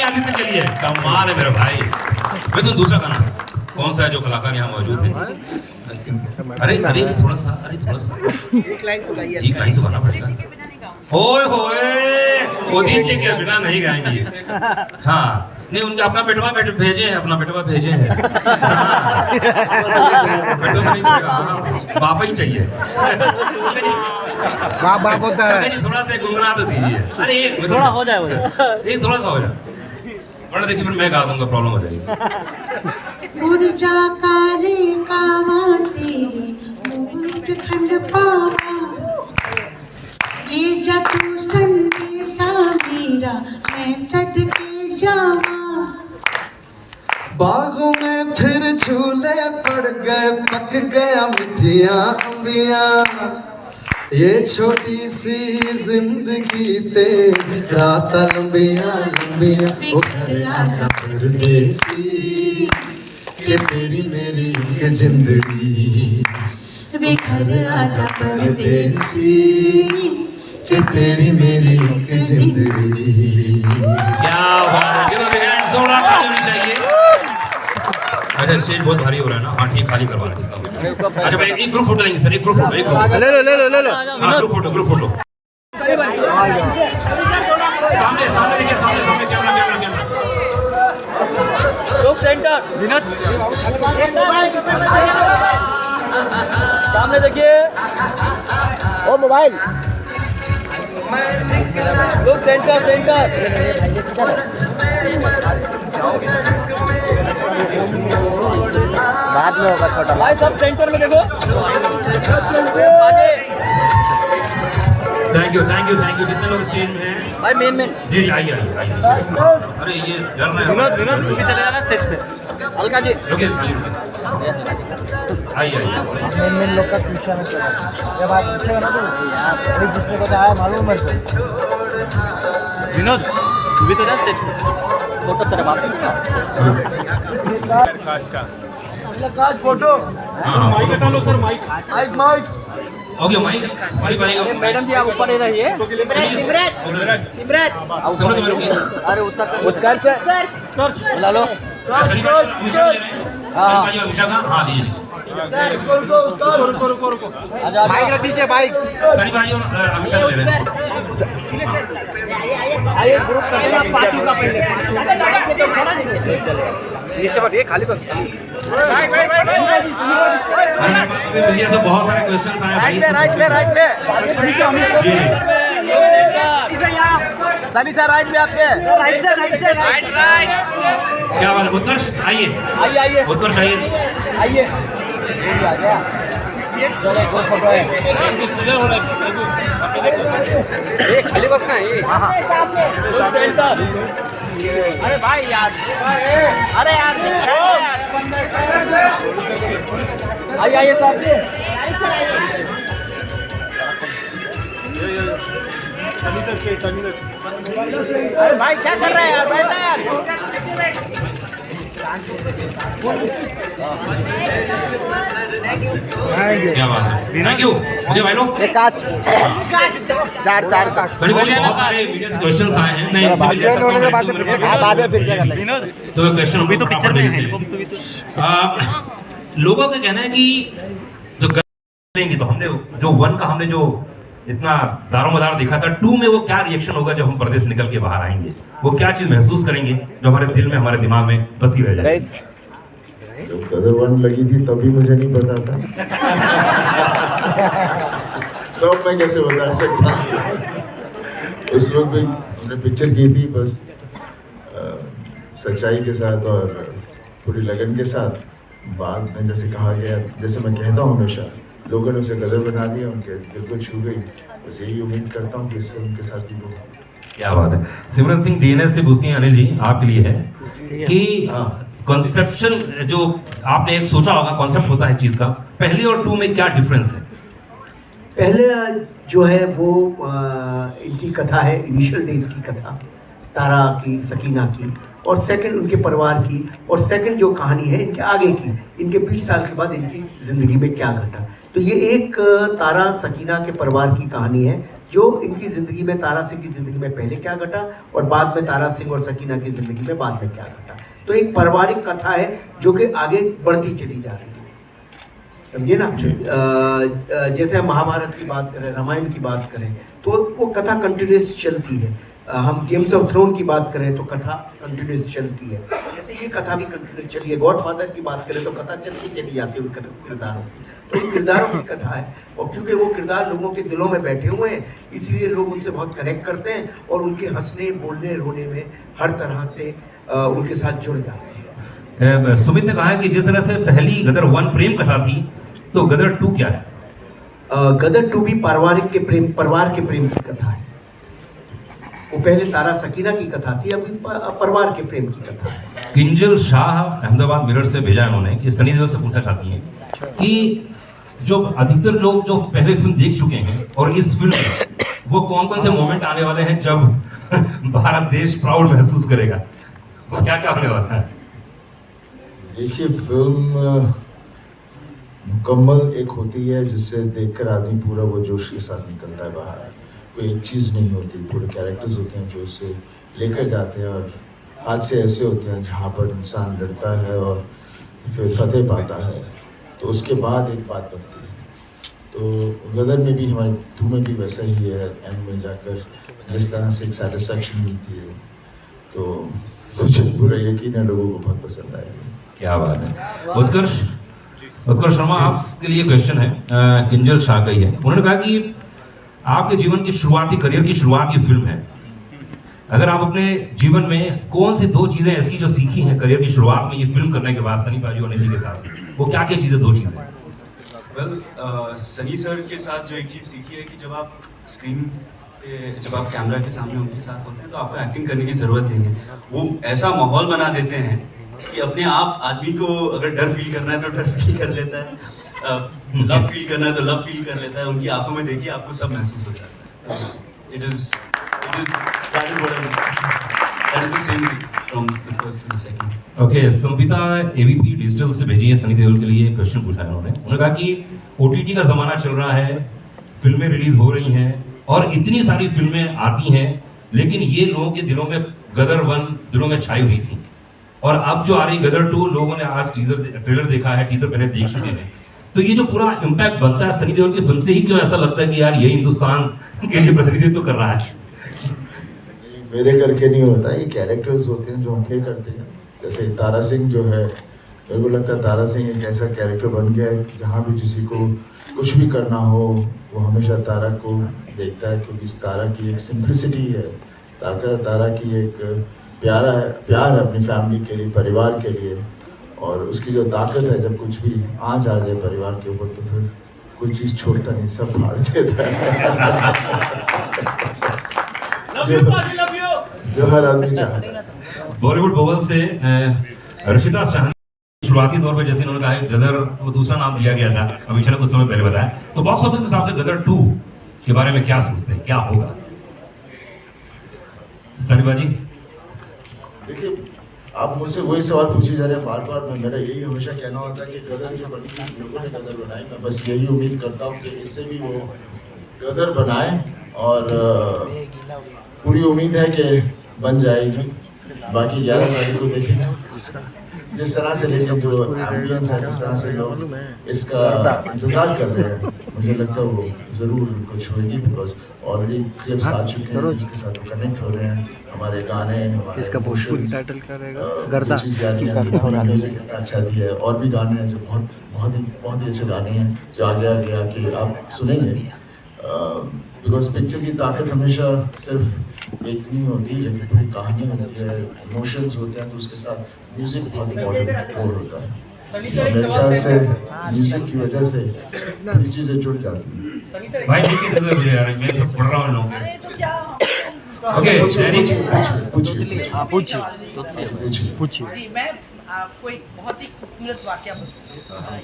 आदित्य के लिए कमाल है मेरे भाई। मैं तो दूसरा गाना कौन सा है जो कलाकार यहाँ मौजूद है? अरे अरे थोड़ा सा, एक लाइन तो गाना पड़ेगा। होए होए उदित जी के बिना नहीं गाएंगे। हाँ नहीं, उनके अपना बेटवा भेजे हैं, अपना बेटवा भेजे हैं। बेटवा से नहीं चलेगा, हाँ बाप ही चाहिए। बाप होता है। थोड़ा सा गुनगुना तो दीजिए। अरे एक
थोड़ा हो जाए,
एक थोड़ा सा हो जाए, वरना देखिए फिर मैं गा दूंगा, प्रॉब्लम हो जाएगी।
ऊर्जा काले कावा तेरी मूंज खंड पावा, ये जा तू संदेशा मेरा, मैं सदके जावा।
बागों में फिर झूले पड़ गए, पक गया मिठियां अंबियां, ये छोटी सी जिंदगी तेरा लंबियां लंबियां। ओ घर आजा परदेसी, के तेरी मेरी के जिंदड़ी,
वे घर आजा परदेसी,
के तेरी मेरी के जिंदड़ी।
क्या बात है, जोड़ा ताली होनी चाहिए। अच्छा स्टेज बहुत भारी हो रहा है ना, हाँ ठीक, खाली करवा रहे। अच्छा भाई एक ग्रुप फोटो लेंगे सर, एक ग्रुप फोटो, एक ग्रुप ले लो ले लो ले लो। हाँ ग्रुप फोटो, ग्रुप फोटो। सामने सामने देखिए, सामने सामने कैमरा कैमरा कैमरा।
लोग सेंटर विनोद सामने देखिए, ओ मोबाइल लोग सेंटर सेंटर। बाद में होगा छोटा भाई, सब सेंटर में देखो।
Thank you thank you thank you. जितने लोग स्टेज में हैं
भाई, मेन
जी जी आइए आइए आइए। अरे ये डर रहे हैं
विनोद भी चले जाना स्टेज पे। अलका जी
रुकिए, आइए आइए।
मेन लोग का ट्यूशन है, जब आप पीछे हो ना तो यार एक दूसरे को आया मालूम है। विनोद तू भी तो जा स्टेज पे, फोटो तेरे बाप का फोटो।
हाँ
माइक हटा लो sir, mic mic mic.
Okay mic सही बनेगा।
मैडम जी आप ऊपर ही रहिए।
सिमरत में रुकिए।
अरे उत्कर्ष बुला लो।
सनी भाई अभिषेक ले रहे हैं, सनी भाई अभिषेक हाँ लीजिए।
माइक रख दीजिए, माइक।
सनी भाई और अभिषेक ले रहे हैं।
आइए ग्रुप करके ना, पांचों का पहले नीचे बैठिए, खाली बस।
अरे मेरे पास अभी मीडिया से बहुत सारे क्वेश्चंस आए भाई।
राइट पे
जी
सनी सर, राइट पे आपके, राइट से राइट।
क्या बात है उत्कर्ष, आइए
आइए आइए
उत्कर्ष आइए
आइए। आ गया चलो, एक और फोटो है। ये खाली बस ना ये। अरे भाई यार, अरे यार आइए आइए साहब। अरे भाई क्या कर रहा है यार, बैठना यार।
क्या बात है, थैंक यू। मुझे भाई लोग
चार
सनी भाई बहुत सारे मीडिया से क्वेश्चंस आए हैं, मैं इनसे भी ले सकता हूं।
बाद में फिर क्या करना है?
तो क्वेश्चन अभी तो पिक्चर में है। लोगों का कहना है कि जो लेंगे तो हमने जो 1 का हमने जो इतना दारोमदार देखा था, 2 में वो क्या रिएक्शन होगा जब हम परदेश निकल के बाहर आएंगे, वो क्या चीज महसूस करेंगे जो हमारे दिल में हमारे दिमाग में बसी रह जाएगी।
जब गदर 1 लगी थी तभी मुझे नहीं पता था, तो अब मैं कैसे बता सकता। उस वक्त भी हमने पिक्चर की थी बस सच्चाई के साथ और पूरी लगन के साथ। बाद में जैसे कहा गया, जैसे मैं कहता हूँ हमेशा, लोगों ने उसे गदर बना दिया, उनके दिल को छू गई। बस यही उम्मीद करता हूँ कि इस फिल्म के साथ भी वो।
क्या बात है। सिमरन सिंह डीएनएस से पूछती हैं अनिल जी आपके लिए है कि कॉन्सेप्शन जो आपने एक सोचा होगा, कॉन्सेप्ट होता है चीज का, पहले और 2 में क्या डिफरेंस है?
पहले जो है वो इनकी कथा है, इनिशियल डेज की कथा, तारा की, सकीना की, और सेकंड उनके परिवार की, और सेकंड जो कहानी है इनके आगे की, इनके 20 साल के बाद इनकी ज़िंदगी में क्या घटा। तो ये एक तारा सकीना के परिवार की कहानी है, जो इनकी ज़िंदगी में, तारा सिंह की ज़िंदगी में पहले क्या घटा और बाद में तारा सिंह और सकीना की ज़िंदगी में बाद में क्या घटा। तो एक पारिवारिक कथा है जो कि आगे बढ़ती चली जा रही है, समझिए ना। जैसे हम महाभारत की बात करें, रामायण की बात करें, तो वो कथा कंटिन्यूस चलती है। हम गेम्स ऑफ थ्रोन की बात करें तो कथा कंटिन्यूस चलती है, जैसे ये कथा भी कंटिन्यूस चली है। गॉडफादर की बात करें तो कथा चलती चली जाती है उन किरदारों की, तो उन किरदारों की कथा है। और क्योंकि वो किरदार लोगों के दिलों में बैठे हुए हैं, इसलिए लोग उनसे बहुत कनेक्ट करते हैं और उनके हंसने, बोलने, रोने में हर तरह से उनके साथ जुड़ जाते हैं।
सुमित ने कहा है कि जिस तरह से पहली गदर 1 प्रेम कथा थी, तो गदर 2 क्या है?
गदर 2 भी परिवार के प्रेम की कथा है। वो पहले तारा सकीना की कथा थी, अभी परिवार के प्रेम की कथा है।
किंजल शाह अहमदाबाद मिरर से भेजा इन्होंने कि सनी देओल से पूछना चाहती हैं कि जो अधिकतर लोग जो पहले फिल्म देख चुके हैं और इस फिल्म में वो कौन कौन से मोमेंट आने वाले हैं जब भारत देश प्राउड महसूस करेगा, वो क्या क्या होने वाला है?
देखिए, फिल्म मुकम्मल एक होती है जिससे देखकर आदमी पूरा वो जोश के साथ निकलता है बाहर। कोई एक चीज़ नहीं होती, पूरे कैरेक्टर्स होते हैं जो उससे लेकर जाते हैं, और हादसे ऐसे होते हैं जहाँ पर इंसान लड़ता है और फिर फतेह पाता है, तो उसके बाद एक बात बनती है। तो गदर में भी, हमारे 2 में भी वैसा ही है। एंड में जाकर जिस तरह से एक सेटिस्फैक्शन मिलती है, तो मुझे पूरा यकीन है लोगों को बहुत पसंद आएगी।
क्या बात है। उत्कर्ष शर्मा, आपके लिए क्वेश्चन है, किंजल शाह का ही है। उन्होंने कहा कि आपके जीवन की शुरुआती, करियर की शुरुआत ये फिल्म है। अगर आप अपने जीवन में कौन सी 2 चीज़ें ऐसी जो सीखी हैं करियर की शुरुआत में ये फिल्म करने के बाद सनी पाजी और अनिल जी के साथ, वो क्या क्या चीज़ें, 2 चीज़ें?
सनी सर के साथ जो एक चीज़ सीखी है कि जब आप स्क्रीन पे, जब आप कैमरा के सामने उनके साथ होते हैं तो आपको एक्टिंग करने की ज़रूरत नहीं है। वो ऐसा माहौल बना देते हैं कि अपने आप आदमी को अगर डर फील करना है तो डर फील कर लेता है, लव फील करना है तो लव फील कर लेता है। उनकी आंखों में देखिए आपको सब महसूस हो जाता है। It is the same thing from the first to the second.
Okay, Savita AVP digital से भेजी है सनी देओल के लिए क्वेश्चन पूछा है उन्होंने कहा कि OTT का ज़माना चल रहा है, फिल्में रिलीज हो रही हैं और इतनी सारी फिल्में आती हैं, लेकिन ये लोगों के दिलों में गदर 1 दिलों में छाई हुई थी, और अब जो आ रही गदर 2, लोगों ने आज ट्रेलर देखा है, टीजर पहले देख चुके हैं, तो ये जो पूरा इम्पैक्ट बनता है सनी देओल की फिल्म से ही, क्यों ऐसा लगता है कि यार ये हिंदुस्तान के लिए प्रतिनिधित्व कर रहा है?
मेरे करके नहीं होता, ये कैरेक्टर्स होते हैं जो हम प्ले करते हैं। जैसे तारा सिंह जो है, मेरे को लगता है तारा सिंह एक ऐसा कैरेक्टर बन गया है, जहाँ भी किसी को कुछ भी करना हो वो हमेशा तारा को देखता है, क्योंकि इस तारा की एक सिंप्लिसिटी है, तारा की एक प्यार है अपनी फैमिली के लिए, परिवार के लिए, और उसकी जो ताकत है, जब कुछ भी आँच आ जाए परिवार के ऊपर तो फिर कोई चीज़ छोड़ता नहीं, सब फाड़ देता है। जो हर आदमी चाहता है।
बॉलीवुड बबल से रशिदा शाह, शुरुआती तौर पे जैसे इन्होंने कहा है गदर को दूसरा नाम दिया गया था, अभिषेक ने कुछ समय पहले बताया, तो बॉक्स ऑफिस के हिसाब से गदर 2 के बारे में क्या सोचते हैं, क्या होगा? सनी बाजी
देखिए, आप मुझसे वही सवाल पूछे जा रहे हैं बार बार। मेरा यही हमेशा कहना होता है कि गदर जो बनी थी, लोगों ने गदर बनाई। मैं बस यही उम्मीद करता हूँ कि इससे भी वो गदर बनाए, और पूरी उम्मीद है कि बन जाएगी। बाकी 11 तारीख को देखेंगे जिस तरह से, लेकिन जो एम्बियंस है, जिस तरह से लोग इसका इंतज़ार कर रहे हैं, मुझे लगता है वो ज़रूर कुछ होगी। बिकॉज ऑलरेडी क्लिप्स आ चुके हैं जिसके साथ वो कनेक्ट हो रहे हैं। हमारे गाने, इसका भोजपुरी टाइटल क्या रहेगा, म्यूजिक कितना अच्छा दिया है। और भी गाने हैं जो बहुत ही अच्छे गाने हैं जो आगे आके आप सुनेंगे। बिकॉज पिक्चर की ताकत हमेशा सिर्फ एक नहीं होती, लेकिन पूरी कहानी होती है, इमोशंस होते हैं, तो उसके साथ म्यूज़िक बहुत इम्पोर्टेंट रोल होता है। और मेरे ख्याल से म्यूज़िक की वजह से पूरी चीज़ें जुड़ जाती हैं।
भाई देखिए यार, मैं सब पढ़ रहा हूँ लोगों ओके,
पूछिए।
जी, मैं आपको एक बहुत ही खूबसूरत वाकया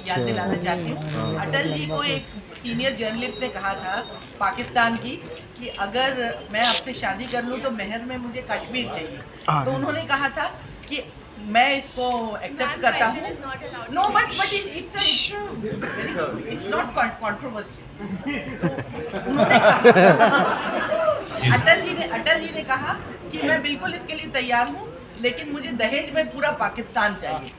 याद दिलाना चाहती हूँ। अटल जी को एक सीनियर जर्नलिस्ट ने कहा था पाकिस्तान की कि अगर मैं आपसे शादी कर लूँ तो मेहर में मुझे कश्मीर चाहिए। तो उन्होंने कहा था कि मैं इसको एक्सेप्ट करता हूँ। No but it's not controversial. Atal ji ने कहा कि मैं बिल्कुल इसके लिए तैयार हूँ, लेकिन मुझे दहेज में पूरा पाकिस्तान चाहिए।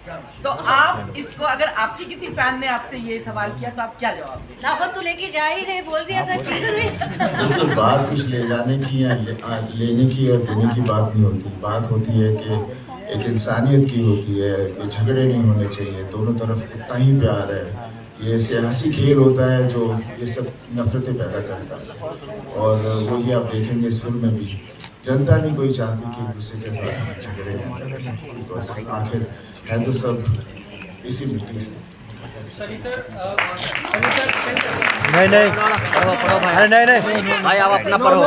तो आप इसको, अगर आपकी किसी फैन ने आपसे ये सवाल किया तो आप क्या जवाब दें?
नफरत तो लेके जा ही रहे, बोल दिया था टीजर में।
देखिए, बात कुछ ले जाने की या लेने की और देने की बात नहीं होती। बात होती है कि एक इंसानियत की होती है। ये झगड़े नहीं होने चाहिए, दोनों तरफ इतना ही प्यार है। ये सियासी खेल होता है जो ये सब नफरतें पैदा करता है, और वही आप देखेंगे इस फिल्म में भी। जनता नहीं कोई चाहती कि एक दूसरे के साथ झगड़े ना करें, बिकॉज आखिर है तो सब इसी मिट्टी से।
नहीं पढ़ो भाई, अरे नहीं भाई, आप अपना पढ़ो।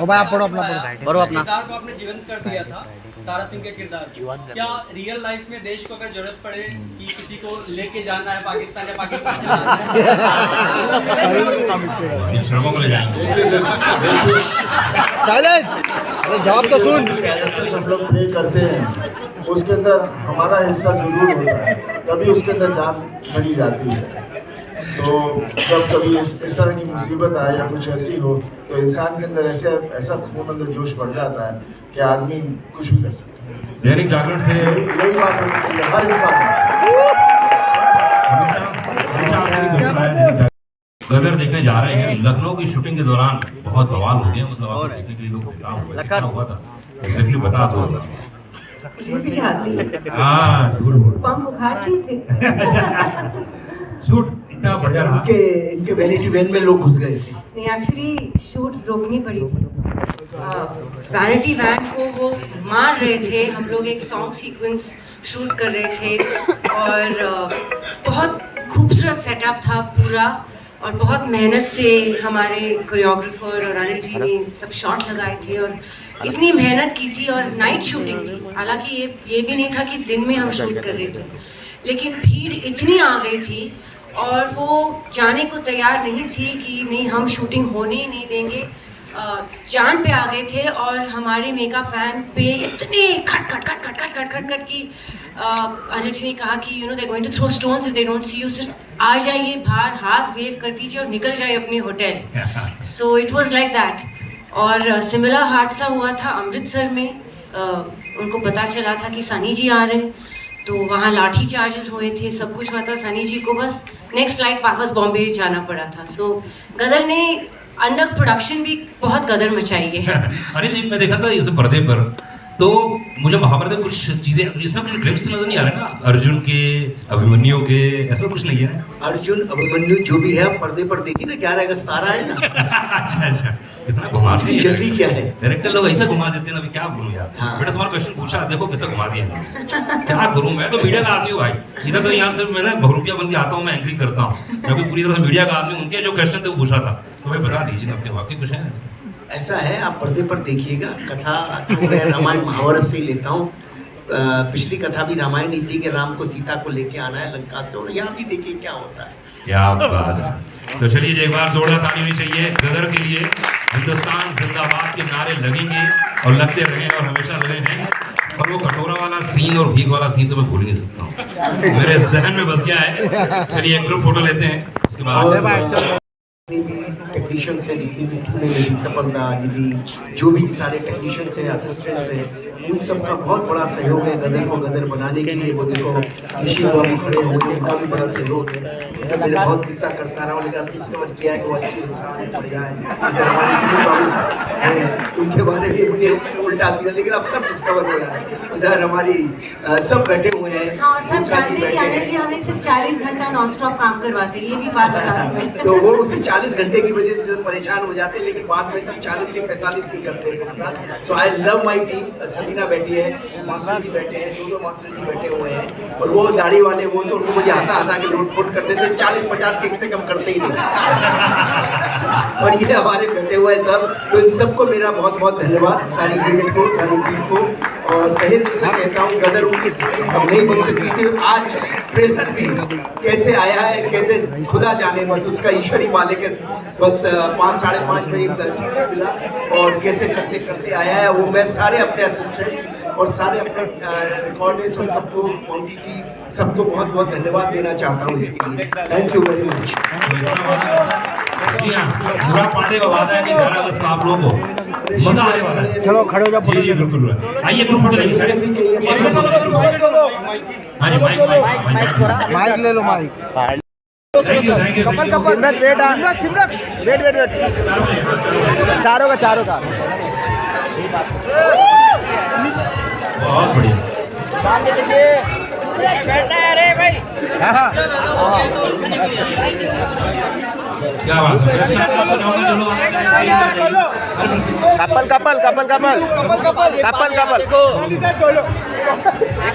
ओ भाई, आप पढ़ो अपना, पढ़ो अपना।
किरदार को आपने जीवंत कर दिया था, तारा सिंह के किरदार। क्या रियल लाइफ में देश को अगर जरूरत पड़े कि किसी को लेके जाना है पाकिस्तान या पाकिस्तान जाना है,
श्रमों को ले जाएंगे।
साइलेंस, जवाब तो सुन। कैरेक्टर्स हम लोग प्ले करते हैं, उसके अंदर हमारा हिस्सा जरूर होता है, तभी उसके अंदर जान भरी जाती है। तो जब कभी इस तरह की मुसीबत आए या कुछ ऐसी हो, तो इंसान के अंदर ऐसा खून अंदर जोश बढ़ जाता है कि आदमी कुछ भी कर सकता है।
दैनिक जागरण से
यही बात होनी चाहिए हर इंसान।
गदर देखने जा रहे हैं। लखनऊ की शूटिंग के दौरान बहुत बवाल हो गया, मतलब आपको देखने के लिए लोग क्या हुआ था एग्जैक्टली बता दो। हाँ,
बुखार थे।
शूट इतना बढ़िया रहा।
इनके वैनिटी वैन में लोग घुस गए थे।
नहीं, एक्चुअली शूट रोकनी पड़ी थी। वैनिटी वैन को वो मार रहे थे। हम लोग एक सॉन्ग सीक्वेंस शूट कर रहे थे, और बहुत खूबसूरत सेटअप था पूरा, और बहुत मेहनत से हमारे कोरियोग्राफर और अनिल जी ने सब शॉट लगाए थे, और इतनी मेहनत की थी। और नाइट शूटिंग थी, हालांकि ये भी नहीं था कि दिन में हम शूट कर रहे थे, लेकिन भीड़ इतनी आ गई थी और वो जाने को तैयार नहीं थी कि नहीं, हम शूटिंग होने ही नहीं देंगे। जान पे आ गए थे, और हमारे मेकअप वैन पे इतने खट की अनिल जी ने कहा कि they going to throw stones if they don't see you. सिर्फ आ जाइए बाहर, हाथ वेव कर दीजिए और निकल जाइए अपने hotel. So it was like that. और सिमिलर हादसा हुआ था अमृतसर में। उनको पता चला था कि सनी जी आ रहे हैं, तो वहाँ लाठी चार्जेस हुए थे, सब कुछ हुआ था। सनी जी को बस नेक्स्ट फ्लाइट वापस बॉम्बे जाना पड़ा था। सो गदर ने अंडर प्रोडक्शन भी बहुत गदर मचाई है।
अनिल जी, मैं देखा था इस पर्दे पर, तो मुझे महाभारत में कुछ चीजें, इसमें कुछ ग्लिम्स नजर नहीं आ रहे ना, अर्जुन के, अभिमन्यु के, ऐसा कुछ नहीं है।
अर्जुन अभिमन्यु जो भी है पर्दे पर देखी ना, 11 अगस्त आ रहा है ना।
अच्छा, कितना घुमा दिया
जल्दी क्या है,
डायरेक्टर लोग ऐसा घुमा देते हैं ना, अभी क्या बोलूं यार।
हाँ।
बेटा तुम्हारा क्वेश्चन पूछा, देखो कैसे घुमा दिया। क्या करूं, मैं तो मीडिया का आदमी हूँ भाई। इधर तो यहाँ से मैं बहुरूपिया बन के आता हूँ, मैं एंकरिंग करता हूँ, मैं भी पूरी तरह से मीडिया का आदमी। उनके जो क्वेश्चन थे वो पूछा था, तो भाई बता दीजिए अपने वाकई कुछ है
ऐसा है। आप पर्दे पर देखिएगा। कथा तो मैं रामायण महाभारत से ही लेता हूँ। पिछली कथा भी रामायण ही थी कि राम को सीता को लेके आना है लंका से, और यहाँ भी देखिए क्या होता है।
क्या बात है। तो चलिए एक बार जोरदार ताली होनी चाहिए गदर के लिए। हिंदुस्तान जिंदाबाद के नारे लगेंगे और लगते रहे और हमेशा लगे हैं। पर वो कटोरा वाला सीन और भीख वाला सीन तो मैं भूल नहीं सकता हूँ, मेरे जहन में बस गया है। चलिए एक ग्रुप फोटो लेते हैं, उसके बाद
टेक्नीशियंस हैं, जितनी भी टीमें मेरी सपना दीदी, जो भी सारे टेक्नीशियंस हैं, असिस्टेंट्स हैं, उन सबका बहुत बड़ा सहयोग है गदर को गदर बनाने के लिए। वो देखो ऋषि बाबू खड़े हुए, उनका भी बड़ा सहयोग है। मैं बहुत किस्सा करता रहा हूँ, लेकिन अब डिस्कवर किया है कि वो अच्छे इंसान है, बढ़िया है। इधर हमारे ऋषि बाबू हैं, उनके बारे में मुझे उल्टा दिया, लेकिन अब सब डिस्कवर हो रहा है। इधर हमारी सब बैठे हुए हैं
और सब जानते हैं कि आनंद जी हमें सिर्फ 40 घंटा नॉन स्टॉप काम करवाते हैं, ये भी बात बता दें।
तो वो उसी 40 घंटे की वजह से परेशान हो जाते हैं, लेकिन बाद में सब 40 के 45 भी करते हैं मेरे साथ। So I love my team. Sabina बैठी है, मास्टर जी बैठे हैं, दो मास्टर जी बैठे हुए हैं, और वो दाढ़ी वाले वो तो उनको मुझे हंसा हंसा के लूट करते थे, 40-50 टेक से कम करते ही नहीं। और ये हमारे बैठे हुए हैं सब, तो इन सबको मेरा बहुत बहुत धन्यवाद, सारी यूनिट को, सारी टीम को। और तहे दिल से कहता हूँ गदर उनकी अब नहीं बन सकती थी। आज ट्रेलर भी कैसे आया है, कैसे खुदा जाने, बस उसका ईश्वरी मालिक है। बस 5-5:30 बजे सीसी मिला और कैसे करते करते आया है वो। मैं सारे अपने असिस्टेंट्स और सारे अपने रिकॉर्डिस्ट और सबको, मोंटी जी सबको बहुत बहुत धन्यवाद देना चाहता हूँ इसके लिए। Thank you very much.
पूरा पांडे का वादा है कि 11 अगस्त को आप लोगों को मजा आने वाला है।
चलो खड़े हो जाओ,
जी जी बिल्कुल। आइए ग्रुप फोटो देखिए। हाँ जी,
माइक ले लो, mic.
Thank you thank you.
Simrat wait, चारों का
बहुत बढ़िया।
सामने देखिए, बैठना है रे भाई।
क्या बात है, मैं स्टार का बताऊंगा, चलो
कपल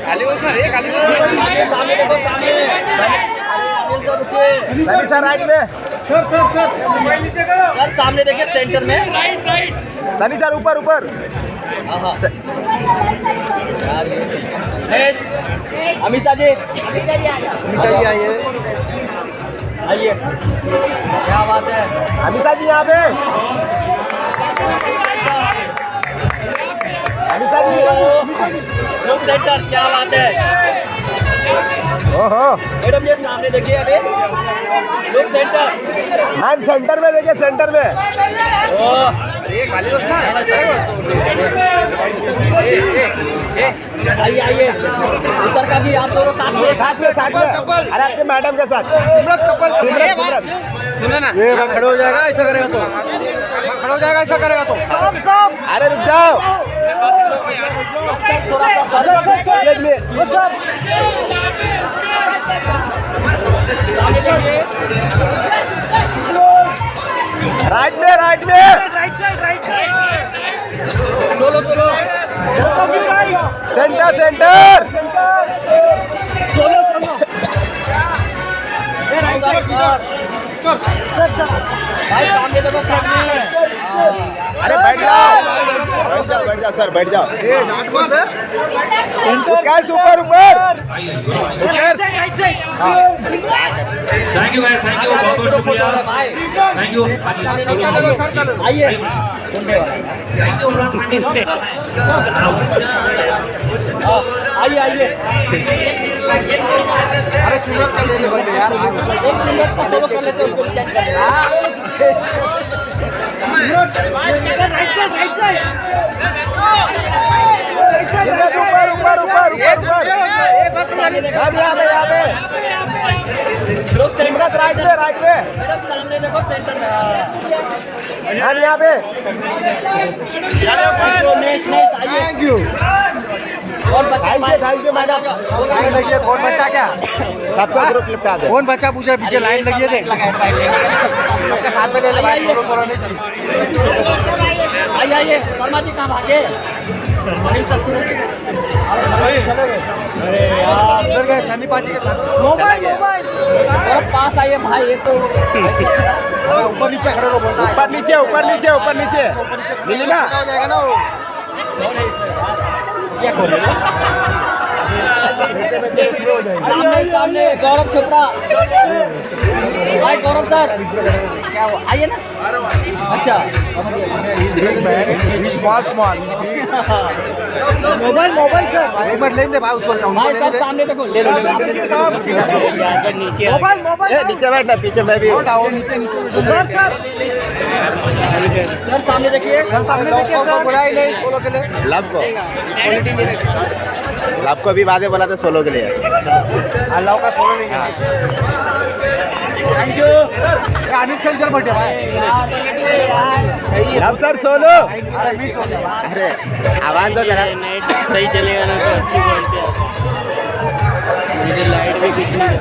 खाली सर राइट में, सर सामने देखिए सेंटर में, सनी सर ऊपर। अमीषा जी आइए, क्या बात है अमीषा जी यहाँ पे। अमीषा जी लोग सेंटर, क्या बात है। ओहो मैडम ये सामने देखिए, अभी लोग सेंटर, मैम सेंटर में देखिए, सेंटर में। आइए उधर का भी आप दोनों साथ में। अरे आपके मैडम के साथ सिमरत ये खड़े हो जाएगा, ऐसा करेगा तो अरे रुक जाओ। राइट में सोलो सेंटर भाई सामने देखो, सामने। अरे बैठ जाओ सर, बैठ जाओ। कैश ऊपर
thank you guys, thank you, बहुत बहुत शुक्रिया, थैंक यू।
आइए आइए। अरे सिमरत का ले लो यार, एक सिमरत का सोलो कर लेते हैं, उसको चेक कर ऊपर सिमरत राइट में मैडम सामने देखो, सेंटर में यहाँ पे। Thank you madam. देखिए कौन बच्चा, क्या सबका ग्रुप लिपटा दे, कौन बच्चा पूछा पीछे लाइन लगी है, देख सबके साथ में ले ले भाई, सोलो नहीं चाहिए। आइए शर्मा जी कहाँ भागे, अरे यार उधर गए सनी पाजी के साथ। मोबाइल बहुत पास आइए भाई, ये तो ऊपर नीचे खड़े को बोलना है, ऊपर नीचे मिली ना हो जाएगा ना वो। क्या खोल
सामने सामने गौरव चोपड़ा, भाई गौरव सर क्या हुआ, आइए ना। अच्छा मोबाइल सर एक मिनट लेने भाई उसको, भाई साहब सामने देखो, ले लो नीचे
नीचे बैठना, पीछे मैं भी
सर सामने देखिए,
लब को भी बाद में बोला था सोलो के लिए।
अल्लाह का सोलो नहीं है। थैंक यू अनिल चल बैठे भाई,
लब सर सोलो। अरे आवाज दो जरा,
सही चलेगा ना तो अच्छी बोलते हैं, लाइट भी कुछ नहीं